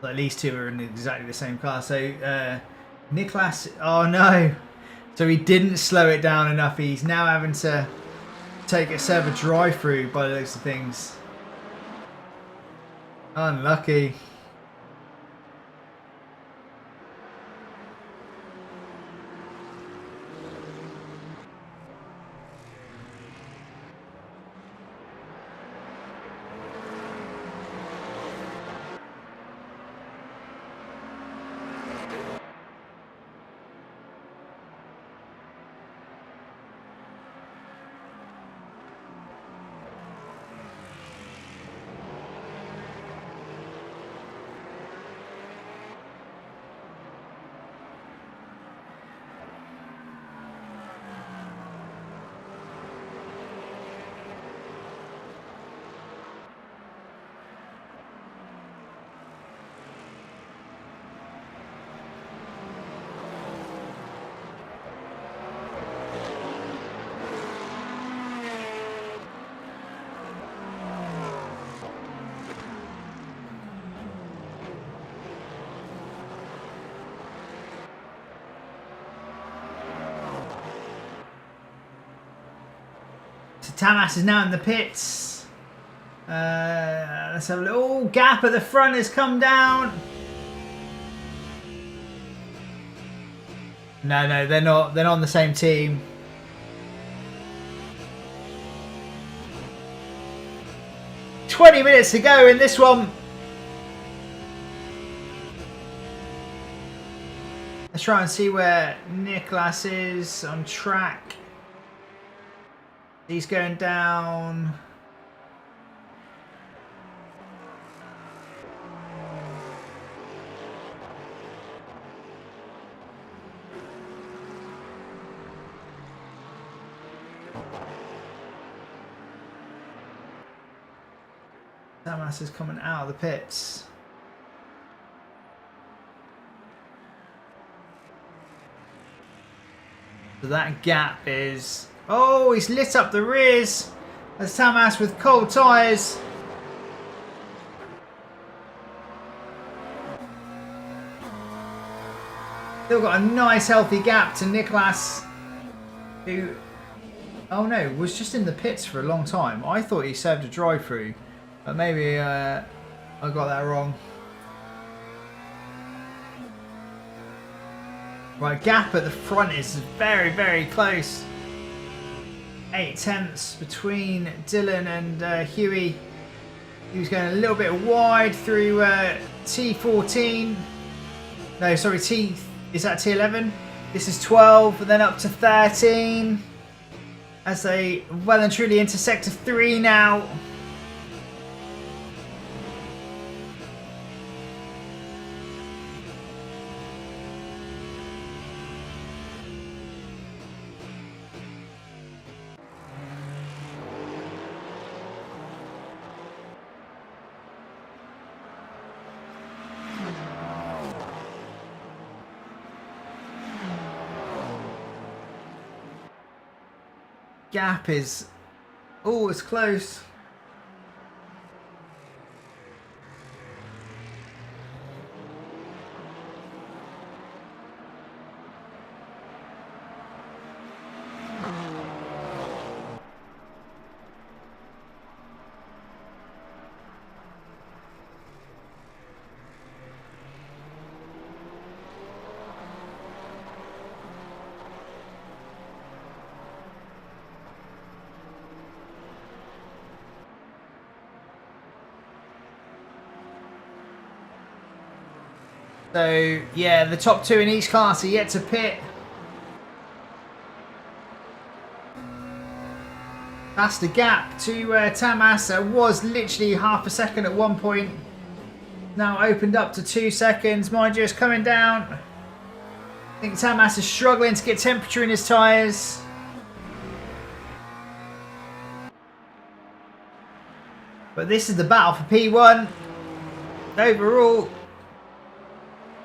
Like these two are in exactly the same car. So Nicholas, oh no! So he didn't slow it down enough. He's now having to take a server drive-through by the looks of things. Unlucky. Tamas is now in the pits. Let's have a little gap at the front has come down. No, they're not. They're not on the same team. "20 minutes to go in this one." Let's try and see where Nicholas is on track. He's going down. Tamas is coming out of the pits. So that gap is... Oh, he's lit up the rears. That's Tamas with cold tyres. Still got a nice healthy gap to Nicholas, who, oh no, was just in the pits for a long time. I thought he served a drive-through, but maybe I got that wrong. Right, gap at the front is very, very close. 8/10 between Dylan and Huey. He was going a little bit wide through T14. No, sorry, is that T11? This is 12, and then up to 13. As they well and truly into Sector 3 now. Gap is... Oh, it's close. So, yeah, the top two in each class are yet to pit. That's the gap to Tamas. Was literally half a second at one point. Now opened up to 2 seconds. Mind you, it's coming down. I think Tamas is struggling to get temperature in his tyres. But this is the battle for P1. Overall,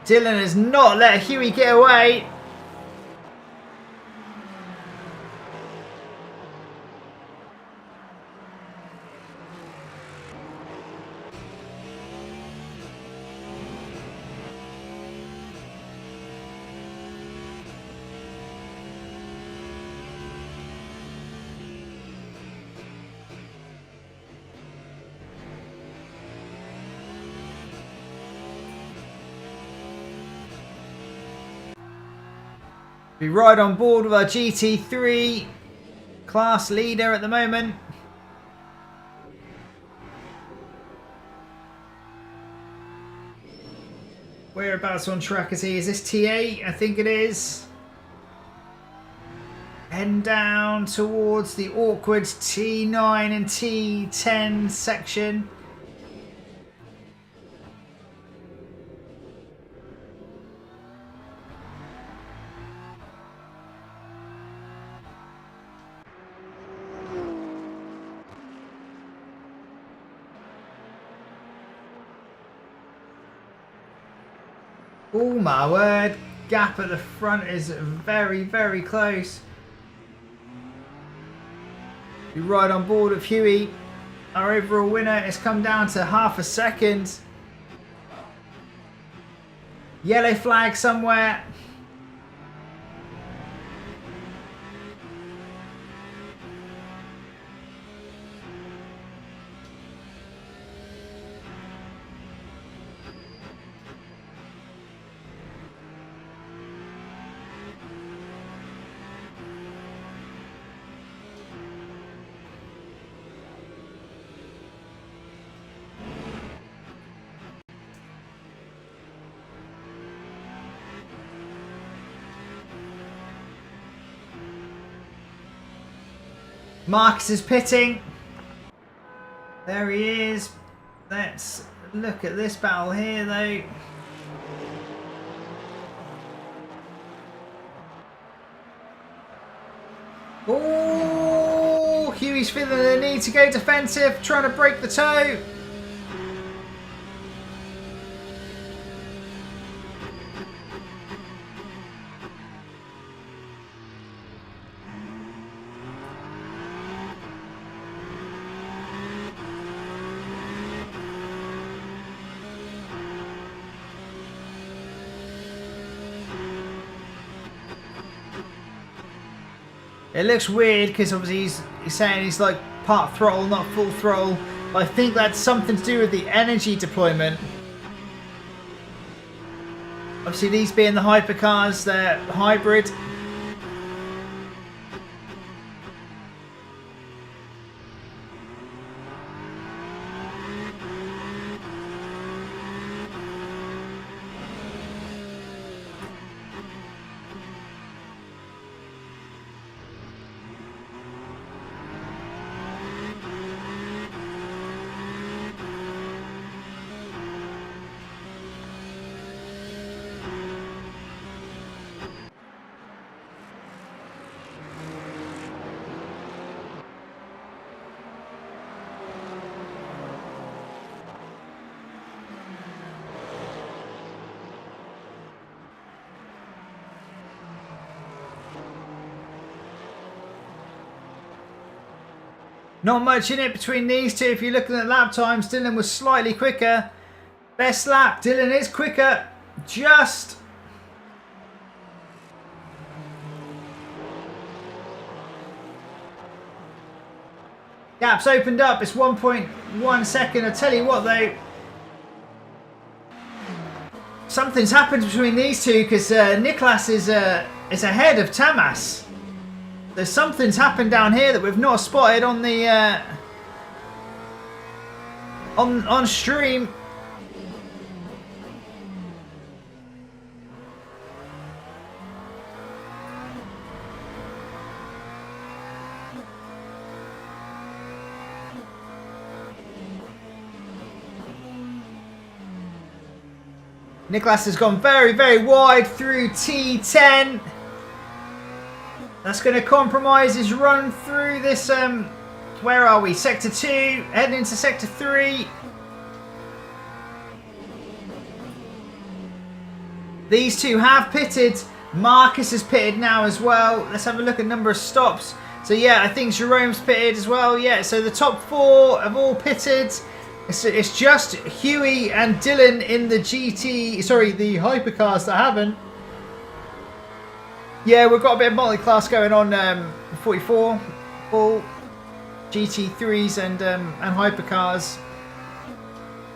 Dylan has not let Huey get away. We ride on board with our GT3 class leader at the moment. Whereabouts on track is he? Is this T8? I think it is. Heading down towards the awkward T9 and T10 section. Oh my word, gap at the front is very, very close. We ride on board with Huey. Our overall winner has come down to half a second. Yellow flag somewhere. Marcus is pitting. There he is. Let's look at this battle here though. Oh, Huey's feeling the need to go defensive, trying to break the toe. It looks weird because obviously he's saying he's like part throttle, not full throttle. But I think that's something to do with the energy deployment. Obviously these being the hypercars, they're hybrid. Not much in it between these two. If you're looking at lap times, Dylan was slightly quicker. Best lap, Dylan is quicker. Just. Gap's opened up. It's 1.1 second. I tell you what though. Something's happened between these two because Nicholas is ahead of Tamas. There's something's happened down here that we've not spotted on the on stream. Nicholas has gone very, very wide through T10. That's going to compromise his run through this, where are we? Sector 2, heading into Sector 3. These two have pitted. Marcus has pitted now as well. Let's have a look at number of stops. So yeah, I think Jerome's pitted as well. Yeah, so the top 4 have all pitted. It's just Huey and Dylan in the the hypercars that haven't. Yeah, we've got a bit of multi-class going on. 44, full GT3s and hypercars,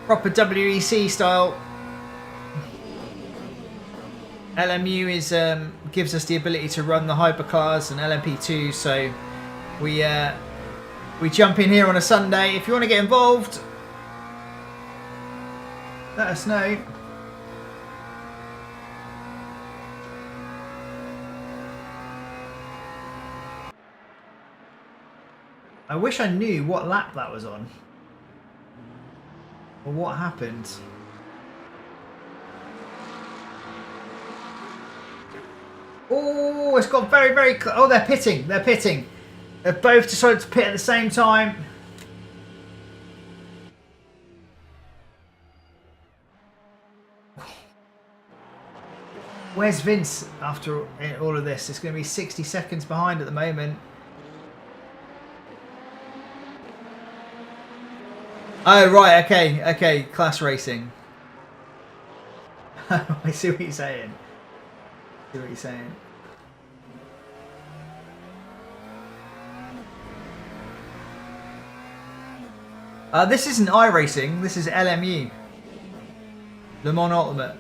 proper WEC style. LMU is gives us the ability to run the hypercars and LMP2, so we jump in here on a Sunday. If you want to get involved, let us know. I wish I knew what lap that was on, or what happened. Oh, it's got very, very close. Oh, they're pitting. They're pitting. They've both decided to pit at the same time. Where's Vince after all of this? It's going to be 60 seconds behind at the moment. Oh, right. Okay. Okay. Class racing. I see what you're saying. I see what you're saying. This isn't iRacing. This is LMU. Le Mans Ultimate.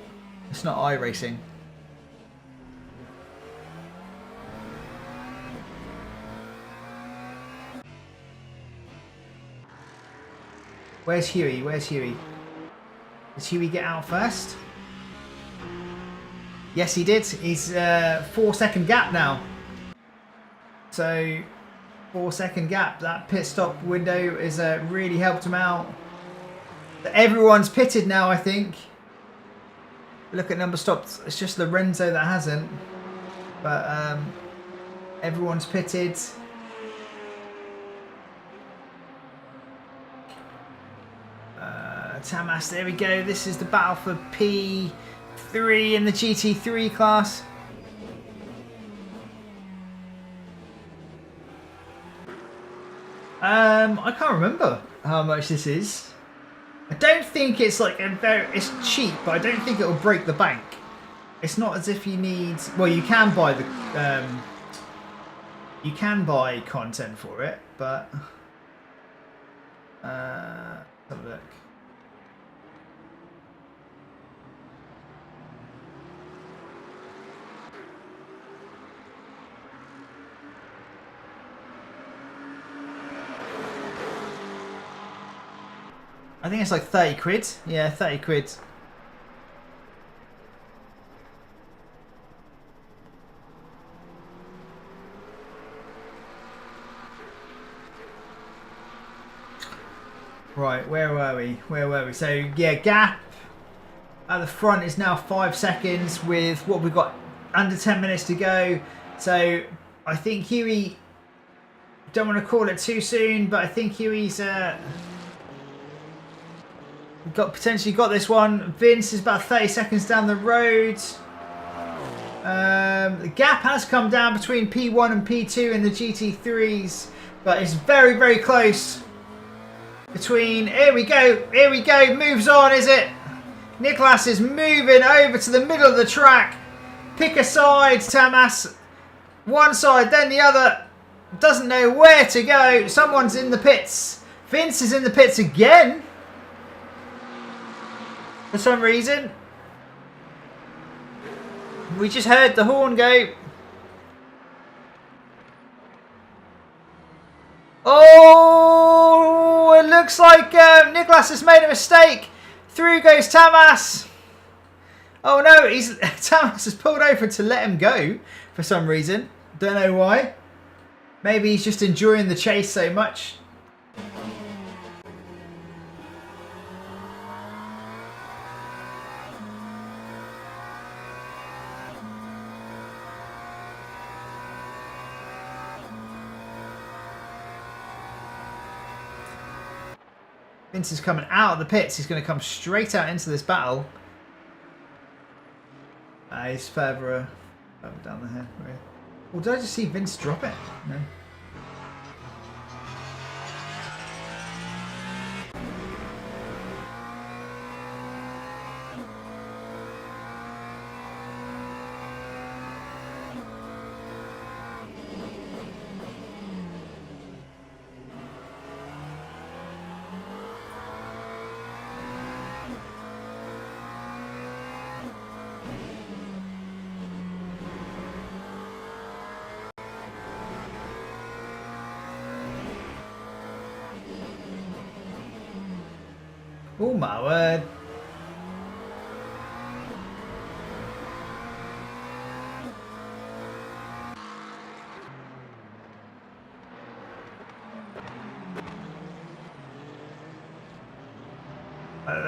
It's not iRacing. Where's Huey? Where's Huey? Does Huey get out first? Yes, he did. He's 4-second gap now. So 4-second gap. That pit stop window has really helped him out. Everyone's pitted now, I think. Look at number stops. It's just Lorenzo that hasn't. But everyone's pitted. Tamas, there we go. This is the battle for P3 in the GT3 class. I can't remember how much this is. I don't think it's like it's cheap, but I don't think it'll break the bank. It's not as if you need. Well, you can buy content for it, but let's have a look. I think it's like 30 quid. Yeah, 30 quid. Right, where were we? Where were we? So, yeah, gap at the front is now 5 seconds with what we've got under 10 minutes to go. So, I think Huey, don't want to call it too soon, but I think Huey's potentially got this one. Vince is about 30 seconds down the road. The gap has come down between P1 and P2 in the GT3s, but it's very, very close. Here we go, moves on, is it? Nicholas is moving over to the middle of the track. Pick a side, Tamas. One side, then the other. Doesn't know where to go. Someone's in the pits. Vince is in the pits again. For some reason. We just heard the horn go. Oh, it looks like Nicholas has made a mistake. Through goes Tamas. Oh no, Tamas has pulled over to let him go for some reason. Don't know why. Maybe he's just enjoying the chase so much. Vince is coming out of the pits. He's going to come straight out into this battle. He's further down the hill. Or did I just see Vince drop it? No. Oh my word.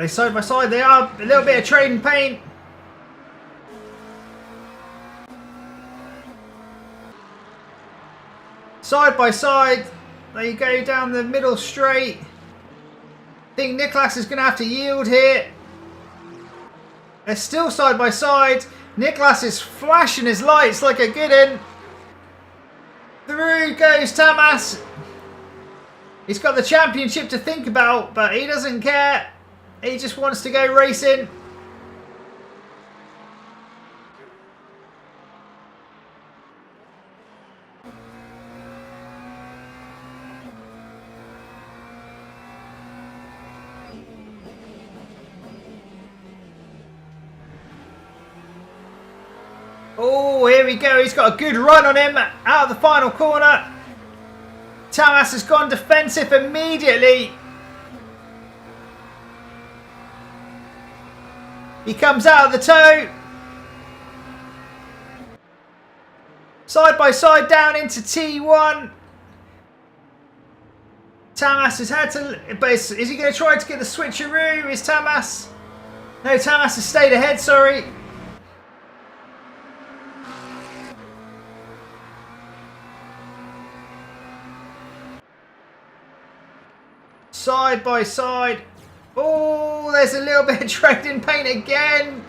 They side by side, they are a little bit of trading paint. Side by side, they go down the middle straight. I think Nicholas is going to have to yield here. They're still side by side. Nicholas is flashing his lights like a good un. Through goes Tamas. He's got the championship to think about, but he doesn't care. He just wants to go racing. Oh, here we go. He's got a good run on him out of the final corner. Tamas has gone defensive immediately. He comes out of the toe. Side by side down into T1. Tamas has had to... But is he going to try to get the switcheroo? Is Tamas... No, Tamas has stayed ahead, sorry. Side by side. Oh, there's a little bit of trading paint again.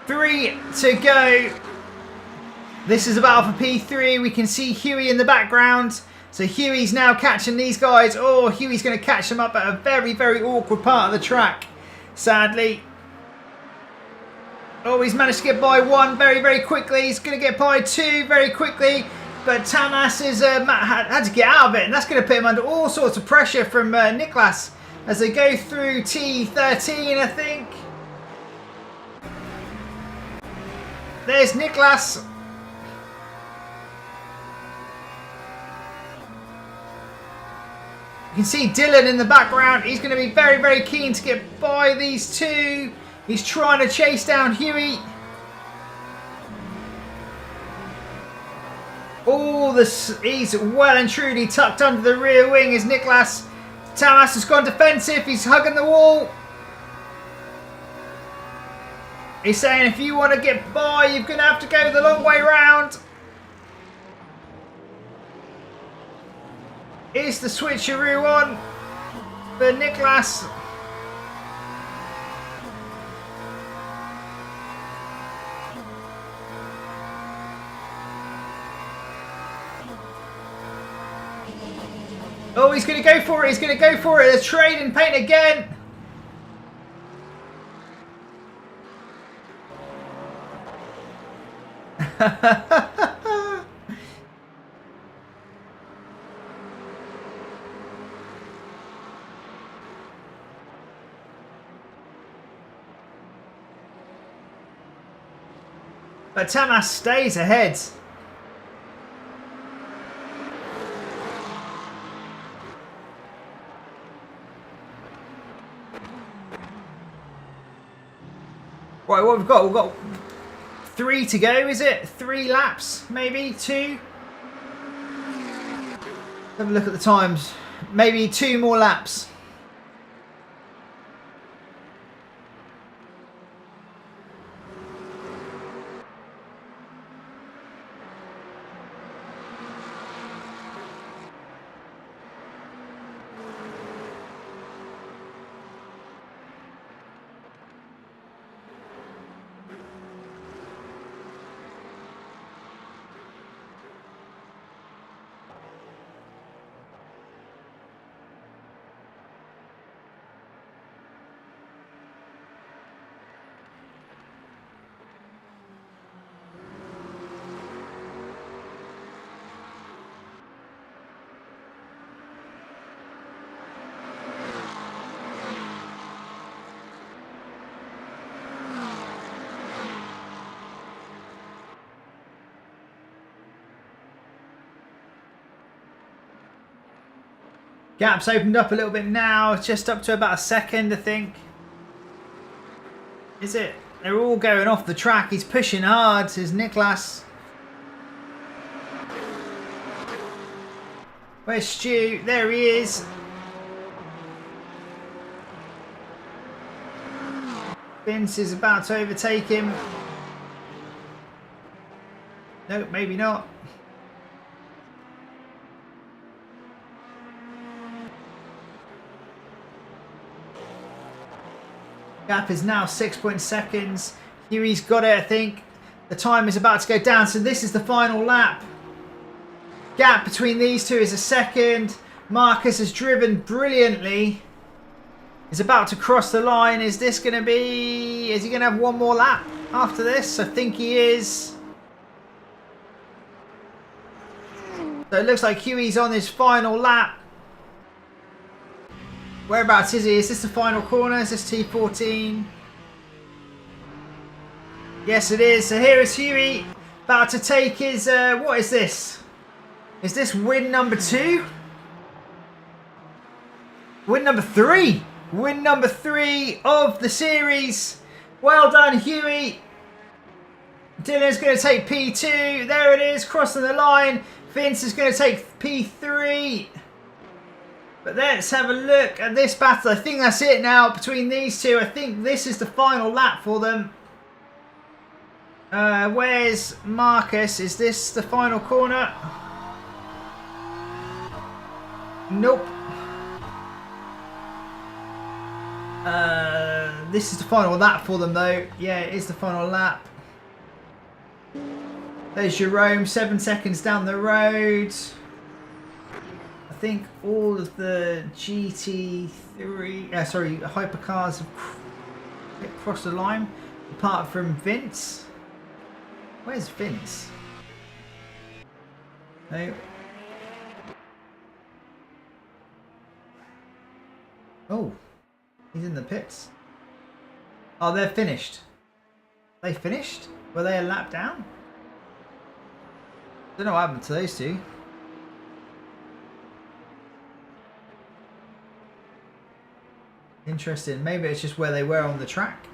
Three to go. This is a battle for P3. We can see Huey in the background. So Huey's now catching these guys. Oh, Huey's going to catch them up at a very, very awkward part of the track, sadly. Oh, he's managed to get by one very, very quickly. He's going to get by two very quickly. But Tamas is, had to get out of it. And that's going to put him under all sorts of pressure from Niklas as they go through T13, I think. There's Niklas. You can see Dylan in the background. He's going to be very, very keen to get by these two. He's trying to chase down Huey. Oh, he's well and truly tucked under the rear wing is Niklas. Tamas has gone defensive. He's hugging the wall. He's saying if you want to get by, you're going to have to go the long way round. Is the switcheroo on for Niklas? Oh, he's going to go for it. He's going to go for it. There's trading paint again. But Tamas stays ahead. Right, what we've got? We've got 3 to go, is it? 3 laps, maybe? 2? Have a look at the times. Maybe 2 more laps. Gap's opened up a little bit now. It's just up to about a second, I think. Is it? They're all going off the track. He's pushing hard, says Niklas. Where's Stu? There he is. Vince is about to overtake him. Nope, maybe not. Gap is now 6 seconds. Huey's got it, I think. The time is about to go down, so this is the final lap. Gap between these two is a second. Marcus has driven brilliantly. Is about to cross the line. Is this going to be... Is he going to have one more lap after this? I think he is. So it looks like Huey's on his final lap. Whereabouts is he? Is this the final corner? Is this T14? Yes, it is. So here is Huey about to take his... what is this? Is this win number 2? Win number 3. Win number 3 of the series. Well done, Huey. Dylan's going to take P2. There it is, crossing the line. Vince is going to take P3. But let's have a look at this battle. I think that's it now between these two. I think this is the final lap for them. Where's Marcus? Is this the final corner? Nope. This is the final lap for them though. Yeah, it is the final lap. There's Jerome, 7 seconds down the road. I think all of the GT3, hypercars have crossed the line, apart from Vince. Where's Vince? No. Oh, he's in the pits. Oh, they're finished. They finished? Were they a lap down? Don't know what happened to those two. Interesting. Maybe it's just where they were on the track.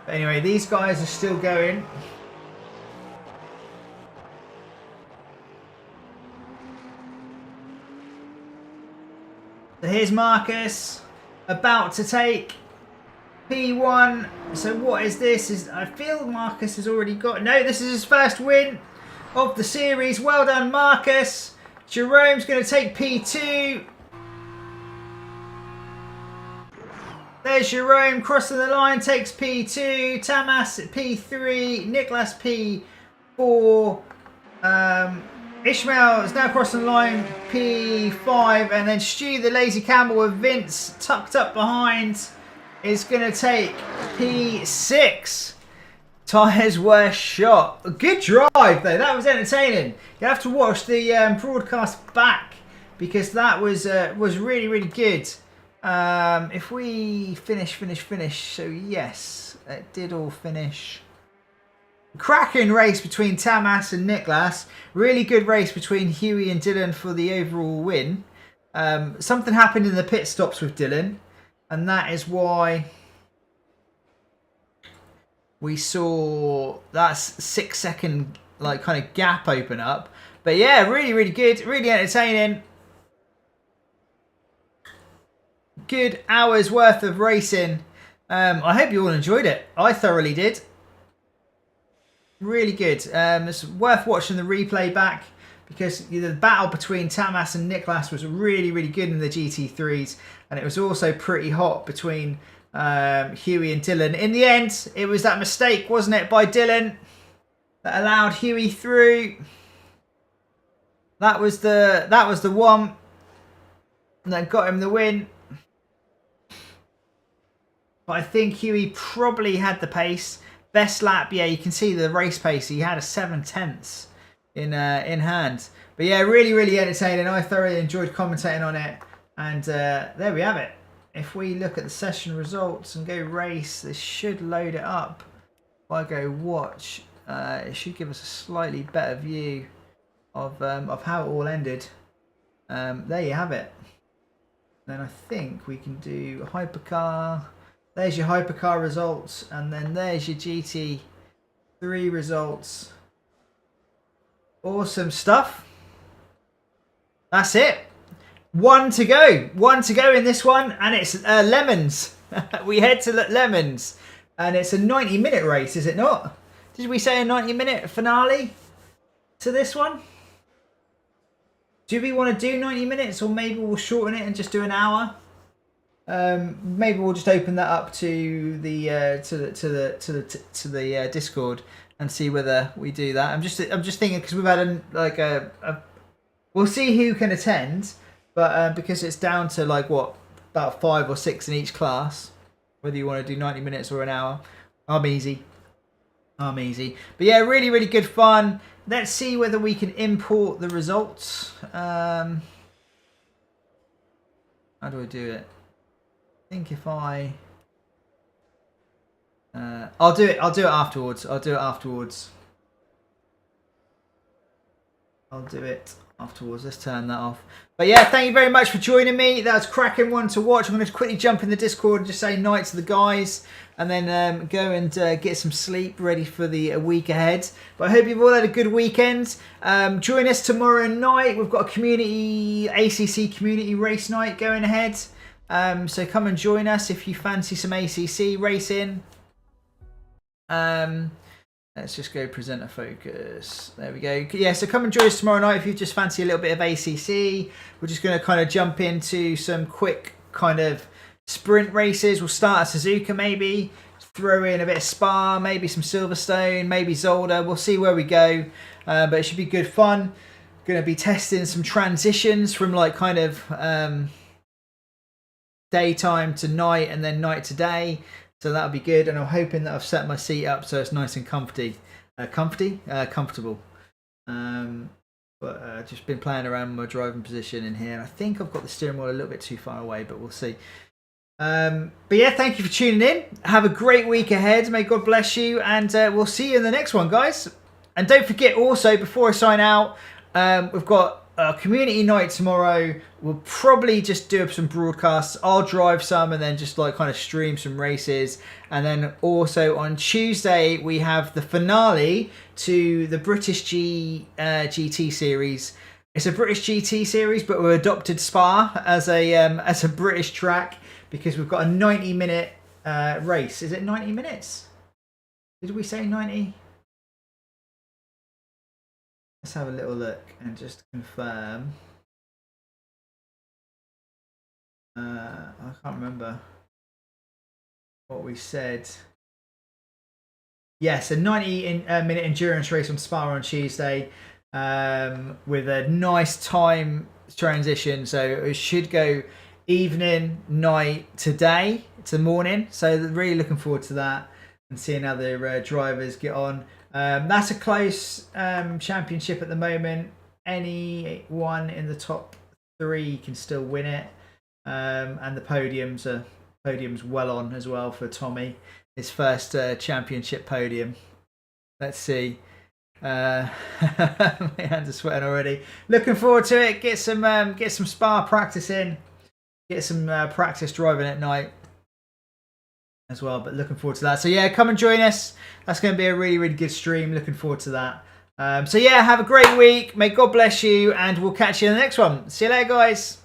But anyway, these guys are still going. So here's Marcus about to take P1. So what is this? I feel Marcus has already got... No, this is his first win of the series. Well done, Marcus. Jerome's going to take P2. There's Jerome crossing the line, takes P2. Tamas at P3. Niklas P4. Ishmael is now crossing the line, P5. And then Stu, the lazy camel with Vince tucked up behind, is going to take P6. Tyres were shot. A good drive though. That was entertaining. You have to watch the broadcast back because that was really, really good. If we finish. So yes, it did all finish. Cracking race between Tamas and Niklas. Really good race between Huey and Dylan for the overall win. Something happened in the pit stops with Dylan, and that is why we saw that 6 second like kind of gap open up. But yeah, really good, really entertaining. Good hours worth of racing. I hope you all enjoyed it. I thoroughly did. Really good. It's worth watching the replay back because the battle between Tamas and Niklas was really good in the GT3s, and it was also pretty hot between Huey and Dylan. In the end, it was that mistake, wasn't it, by Dylan that allowed Huey through. That was the one that got him the win. But I think Huey probably had the pace. Best lap, yeah, you can see the race pace. He had a 7/10 in hand. But yeah, really entertaining. I thoroughly enjoyed commentating on it. And there we have it. If we look at the session results and go race, this should load it up. If I go watch, it should give us a slightly better view of how it all ended. There you have it. Then I think we can do hypercar. There's your hypercar results, and then there's your GT3 results. Awesome stuff. That's it. One to go. One to go in this one, and it's Lemons. We head to Lemons, and it's a 90-minute race, is it not? Did we say a 90-minute finale to this one? Do we want to do 90 minutes, or maybe we'll shorten it and just do an hour? Maybe we'll just open that up to the Discord and see whether we do that. I'm just thinking because we've had we'll see who can attend, but because it's down to like what, about 5 or 6 in each class, whether you want to do 90 minutes or an hour. I'm easy. But yeah, really good fun. Let's see whether we can import the results. How do I do it? I think if I'll do it afterwards. I'll do it afterwards. Let's turn that off. But yeah, thank you very much for joining me. That was a cracking one to watch. I'm going to quickly jump in the Discord and just say night to the guys, and then go and get some sleep ready for the week ahead. But I hope you've all had a good weekend. Join us tomorrow night. We've got a ACC community race night going ahead. So come and join us if you fancy some ACC racing. Let's just go presenter focus. There we go. Yeah, so come and join us tomorrow night if you just fancy a little bit of ACC. We're just going to kind of jump into some quick kind of sprint races. We'll start at Suzuka maybe, throw in a bit of Spa, maybe some Silverstone, maybe Zolder. We'll see where we go, but it should be good fun. Going to be testing some transitions from like kind of daytime to night and then night to day. So that'll be good, and I'm hoping that I've set my seat up so it's nice and comfortable. But just been playing around with my driving position in here. I think I've got the steering wheel a little bit too far away, but we'll see. But yeah, thank you for tuning in. Have a great week ahead. May God bless you, and we'll see you in the next one, guys. And don't forget also, before I sign out, we've got a community night tomorrow. We'll probably just do some broadcasts. I'll drive some and then just like kind of stream some races. And then also on Tuesday we have the finale to the British GT series. It's a British GT series, but we've adopted Spa as a British track because we've got a 90-minute race. Is it 90 minutes? Did we say 90? Let's have a little look and just confirm. I can't remember what we said. Yes, a 90-minute endurance race on Spa on Tuesday with a nice time transition. So it should go evening, night, today to morning. So really looking forward to that and seeing how the drivers get on. That's a close championship at the moment. Anyone in the top 3 can still win it. And the podium's well on as well for Tommy. His first championship podium. Let's see. My hands are sweating already. Looking forward to it. Get some Spa practice in. Get some practice driving at night. as well. But looking forward to that. So yeah, come and join us. That's going to be a really, really good stream. Looking forward to that. So yeah, have a great week. May God bless you, and we'll catch you in the next one. See you later, guys.